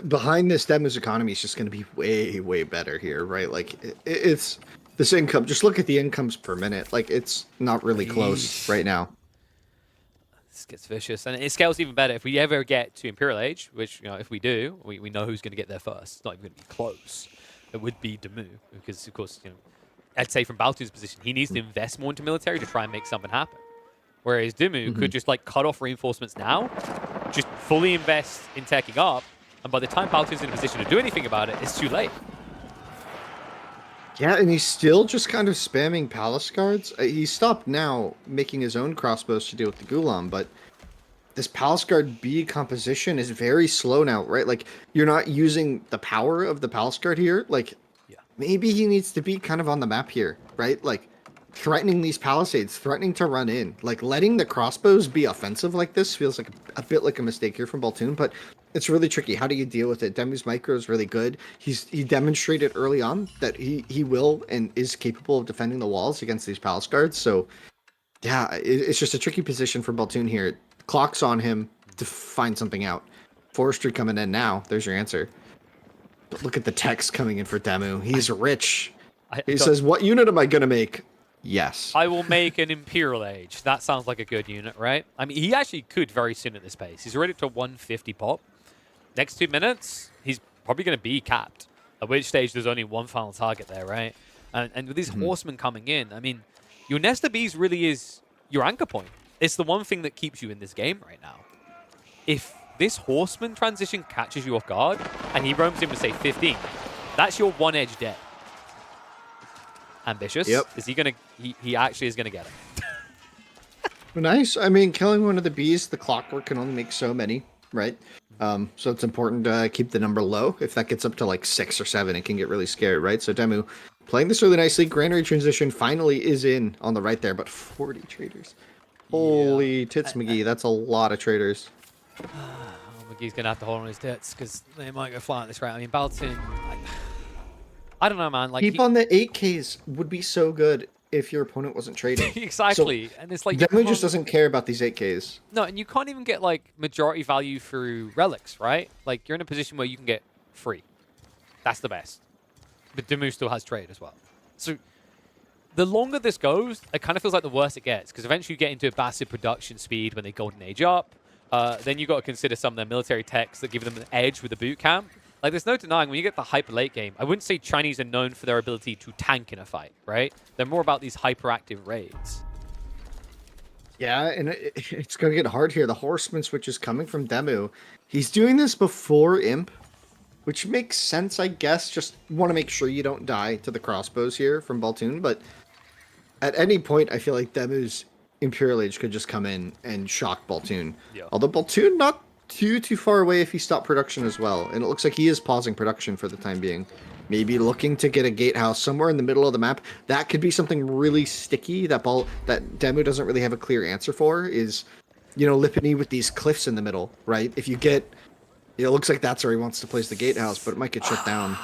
behind this, Demu's economy is just going to be way, way better here, right? Like, it's this income. Just look at the incomes per minute. Like, it's not really close Yeesh. right now. This gets vicious, and it scales even better if we ever get to Imperial Age, which, if we do, we know who's going to get there first. It's not even going to be close. It would be DeMu, because, of course, I'd say from Baltune's position, he needs to invest more into military to try and make something happen. Whereas DeMu could just, cut off reinforcements now, just fully invest in teching up, and by the time Baltune's in a position to do anything about it, it's too late. Yeah, and he's still just kind of spamming palace guards. He stopped now making his own crossbows to deal with the Gulam, but this palace guard B composition is very slow now, right? Like, you're not using the power of the palace guard here. Like, Yeah. maybe he needs to be kind of on the map here, right? Like, threatening these palisades, threatening to run in. Like, letting the crossbows be offensive like this feels like a bit like a mistake here from Baltune, but it's really tricky. How do you deal with it? Demu's micro is really good. He demonstrated early on that he will and is capable of defending the walls against these palace guards. So yeah, it's just a tricky position for Baltune here. Clock's on him to find something out. Forestry coming in now. There's your answer. But look at the text coming in for Demu. He's rich. He says, "What unit am I gonna make?" Yes. I will make an Imperial Age. That sounds like a good unit, right? I mean, he actually could very soon at this pace. He's already up to 150 pop. Next 2 minutes, he's probably going to be capped. At which stage, there's only one final target there, right? And with these horsemen coming in, I mean, your Nesta Bees really is your anchor point. It's the one thing that keeps you in this game right now. If this horseman transition catches you off guard, and he roams in with, say, 15, that's your one edge dead. Ambitious. Yep. Is he going to... He actually is going to get it. Nice. I mean, killing one of the bees, the clockwork can only make so many, right? So it's important to keep the number low. If that gets up to like 6 or 7, it can get really scary, right? So Demu playing this really nicely. Granary transition finally is in on the right there, but 40 traders. Holy tits, McGee. That's a lot of traders. McGee's going to have to hold on his tits because they might go flying this round. I mean, Baltune... I don't know, man. Like, Keep on the 8Ks would be so good if your opponent wasn't trading. Exactly. So and it's like... Demu just doesn't care about these 8Ks. No, and you can't even get, like, majority value through relics, right? Like, you're in a position where you can get free. That's the best. But Demu still has trade as well. So, the longer this goes, it kind of feels like the worse it gets, because eventually you get into a massive production speed when they golden age up. Then you got to consider some of their military techs that give them an edge with the boot camp. Like, there's no denying, when you get the hyper late game, I wouldn't say Chinese are known for their ability to tank in a fight, right? They're more about these hyperactive raids. Yeah, and it's going to get hard here. The horseman switch is coming from Demu. He's doing this before Imp, which makes sense, I guess. Just want to make sure you don't die to the crossbows here from Baltune. But at any point, I feel like Demu's Imperial Age could just come in and shock Baltune. Yeah. Although Baltune not too far away if he stopped production as well. And it looks like he is pausing production for the time being. Maybe looking to get a gatehouse somewhere in the middle of the map. That could be something really sticky that Demu doesn't really have a clear answer for. Is, Lipany with these cliffs in the middle, right? If you get, it looks like that's where he wants to place the gatehouse, but it might get shut down.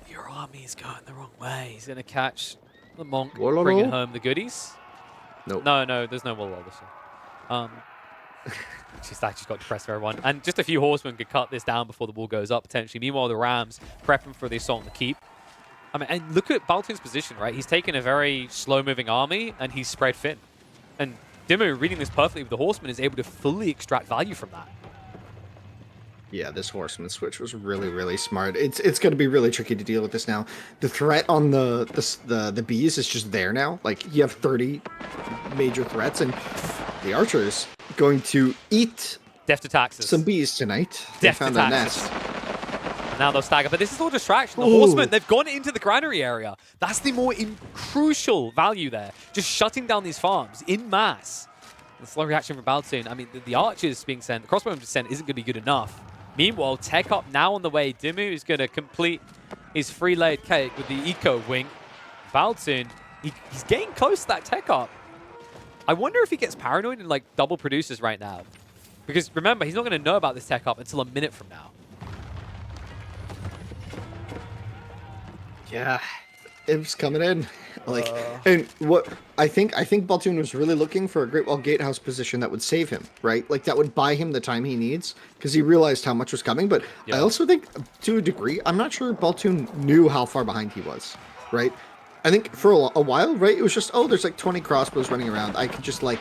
Your army's going the wrong way. He's going to catch the monk, Wololo? bringing home the goodies. Nope. No, there's no wall this one. Just actually got depressed for everyone. And just a few horsemen could cut this down before the wall goes up, potentially. Meanwhile, the Rams prepping for the assault on the keep. I mean, and look at Baltune's position, right? He's taken a very slow-moving army, and he's spread thin. And Demu, reading this perfectly with the horsemen, is able to fully extract value from that. Yeah, this horseman switch was really, really smart. It's going to be really tricky to deal with this now. The threat on the bees is just there now. Like, you have 30 major threats, and the archers going to eat Death to taxes. some bees tonight. Death they to found a taxes. nest. Now they'll stagger, but this is all distraction. The Ooh. horsemen, they've gone into the granary area. That's the more crucial value there. Just shutting down these farms in mass. The slow reaction from Baltune. I mean, the archers being sent, the crossbow being sent isn't going to be good enough. Meanwhile, tech up now on the way. Demu is going to complete his free-laid cake with the eco wing. Baltune, he's getting close to that tech up. I wonder if he gets paranoid and like double produces right now. Because remember, he's not going to know about this tech up until a minute from now. Yeah, Imp's coming in. Like, and what I think Baltune was really looking for a Great Wall Gatehouse position that would save him, right? Like that would buy him the time he needs because he realized how much was coming. But I Yeah. also think, to a degree, I'm not sure Baltune knew how far behind he was, right? I think for a while, right, it was just, oh, there's like 20 crossbows running around. I could just like,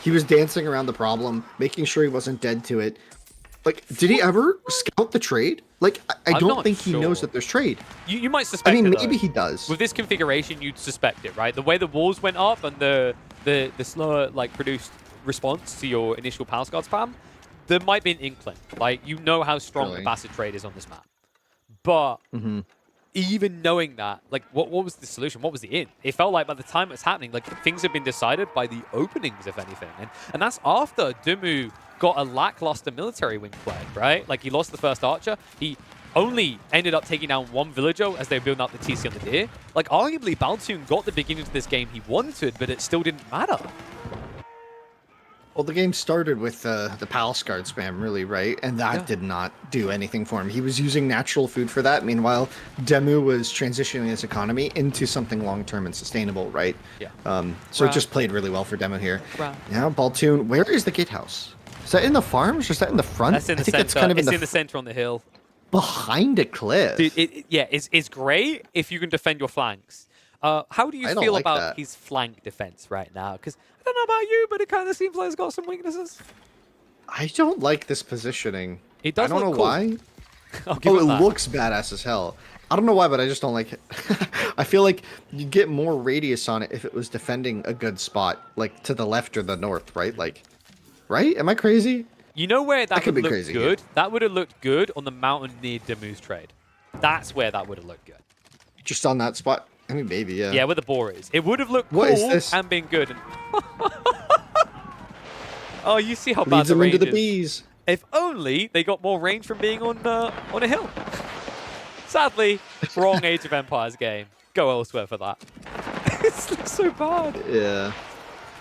he was dancing around the problem, making sure he wasn't dead to it. Like, did he ever scout the trade? Like, I I'm don't not think he knows sure. that there's trade. You might I suspect mean, it, maybe though. he does. With this configuration, you'd suspect it, right? The way the walls went up and the slower, like, produced response to your initial Palace Guard spam, there might be an inkling. Like, you know how strong the Basset trade is on this map. But even knowing that, like, what was the solution? What was the in? It felt like by the time it was happening, like, things had been decided by the openings, if anything. And that's after DeMu got a lackluster military wing flag, right? Like, he lost the first archer. He only ended up taking down one villager as they were building up the TC on the deer. Like, arguably, Baltune got the beginning of this game he wanted, but it still didn't matter. Well, the game started with the Palace Guard spam, really, right? And that did not do anything for him. He was using natural food for that. Meanwhile, DeMu was transitioning his economy into something long-term and sustainable, right? Yeah. So it just played really well for DeMu here. Right. Now, Baltune, where is the gatehouse? Is that in the farms or is that in the front? That's in the I think center. it's kind of It's in the center on the hill. Behind a cliff. Dude, it's great if you can defend your flanks. How do you feel like about that. his flank defense right now? Because I don't know about you, but it kind of seems like it's got some weaknesses. I don't like this positioning. It does I don't look know cool. why. I'll give Oh, him it that. looks badass as hell. I don't know why, but I just don't like it. I feel like you'd get more radius on it if it was defending a good spot, like to the left or the north, right? Like, right? Am I crazy? You know where that could would be look crazy good? That would have looked good on the mountain near DeMu's trade. That's where that would have looked good. Just on that spot? I mean, maybe, yeah. Yeah, where the boar is. It would have looked What is cool this? and been good. Oh, you see how bad Leads the him into range the is. bees. If only they got more range from being on a hill. Sadly, wrong Age of Empires game. Go elsewhere for that. It's so bad. Yeah.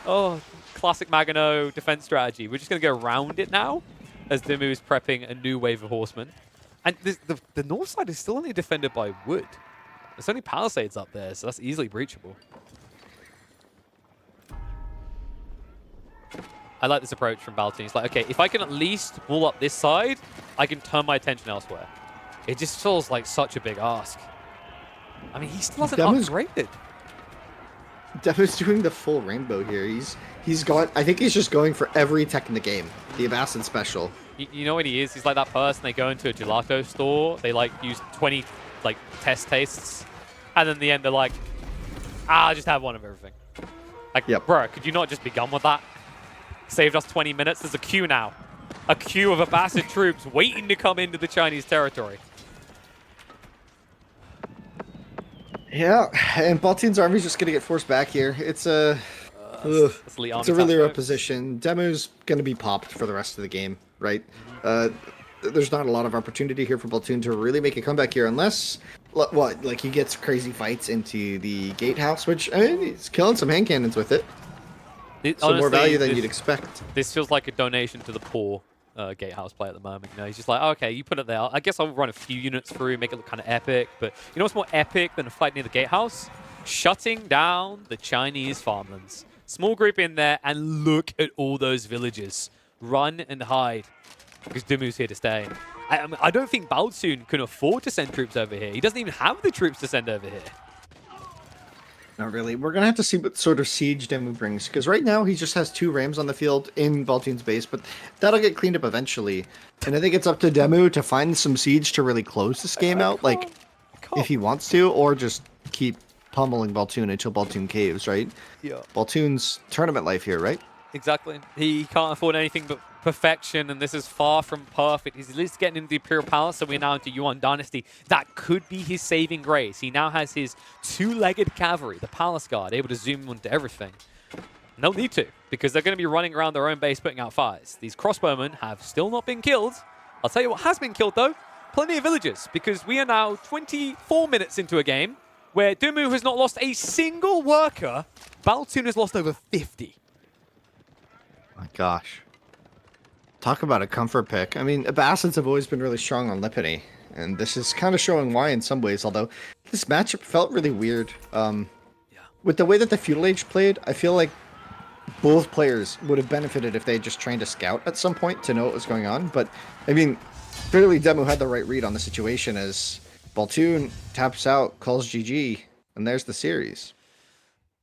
Oh, classic Magano defense strategy. We're just going to go around it now as DeMu is prepping a new wave of horsemen. And the north side is still only defended by wood. There's only palisades up there, so that's easily breachable. I like this approach from Baltune. It's like, okay, if I can at least wall up this side, I can turn my attention elsewhere. It just feels like such a big ask. I mean, he still hasn't upgraded. Demo's doing the full rainbow here. He's gone. I think he's just going for every tech in the game. The Abbasid special. You know what he is? He's like that person. They go into a gelato store. They like use 20 like test tastes, and then in the end they're like, I'll just have one of everything. Like, bro, could you not just be gone with that? Saved us 20 minutes. There's a queue now. A queue of Abbasid troops waiting to come into the Chinese territory. Yeah, and Baltune's army's just gonna get forced back here. It's a It's a really rough position. Demu's gonna be popped for the rest of the game, right? There's not a lot of opportunity here for Baltune to really make a comeback here, unless what, like he gets crazy fights into the gatehouse, which I mean, he's killing some hand cannons with it. So more value than you'd expect. This feels like a donation to the poor gatehouse play at the moment. You know, he's just like, okay, you put it there. I guess I'll run a few units through, make it look kind of epic. But you know what's more epic than a fight near the gatehouse? Shutting down the Chinese farmlands. Small group in there, and look at all those villages. Run and hide, because DeMu's here to stay. I don't think Baltune can afford to send troops over here. He doesn't even have the troops to send over here. Not really. We're going to have to see what sort of siege Demu brings, because right now he just has 2 Rams on the field in Baltune's base, but that'll get cleaned up eventually. And I think it's up to Demu to find some siege to really close this game out, like, if he wants to, or just keep pummeling Baltune until Baltune caves, right? Yeah. Baltune's tournament life here, right? Exactly. He can't afford anything but perfection, and this is far from perfect. He's at least getting into the Imperial Palace, so we're now into Yuan Dynasty. That could be his saving grace. He now has his 2-legged cavalry, the Palace Guard, able to zoom onto everything. And they'll need to, because they're going to be running around their own base putting out fires. These crossbowmen have still not been killed. I'll tell you what has been killed, though. Plenty of villagers, because we are now 24 minutes into a game where DeMu has not lost a single worker. Baltune has lost over 50. My gosh. Talk about a comfort pick. I mean, Abbasids have always been really strong on Lipany, and this is kind of showing why in some ways, although this matchup felt really weird. with the way that the Feudal Age played, I feel like both players would have benefited if they had just trained a scout at some point to know what was going on. But I mean, clearly DeMu had the right read on the situation as Baltune taps out, calls GG, and there's the series.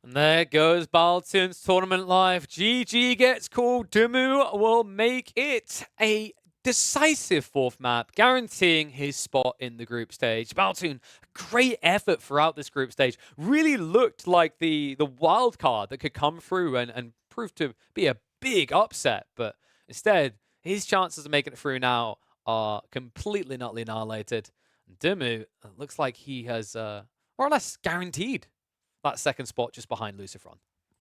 And there goes Baltune's tournament life. GG gets called. DeMu will make it a decisive fourth map, guaranteeing his spot in the group stage. Baltune, great effort throughout this group stage. Really looked like the wild card that could come through and prove to be a big upset. But instead, his chances of making it through now are completely not annihilated. DeMu looks like he has more or less guaranteed that second spot just behind Lucifron.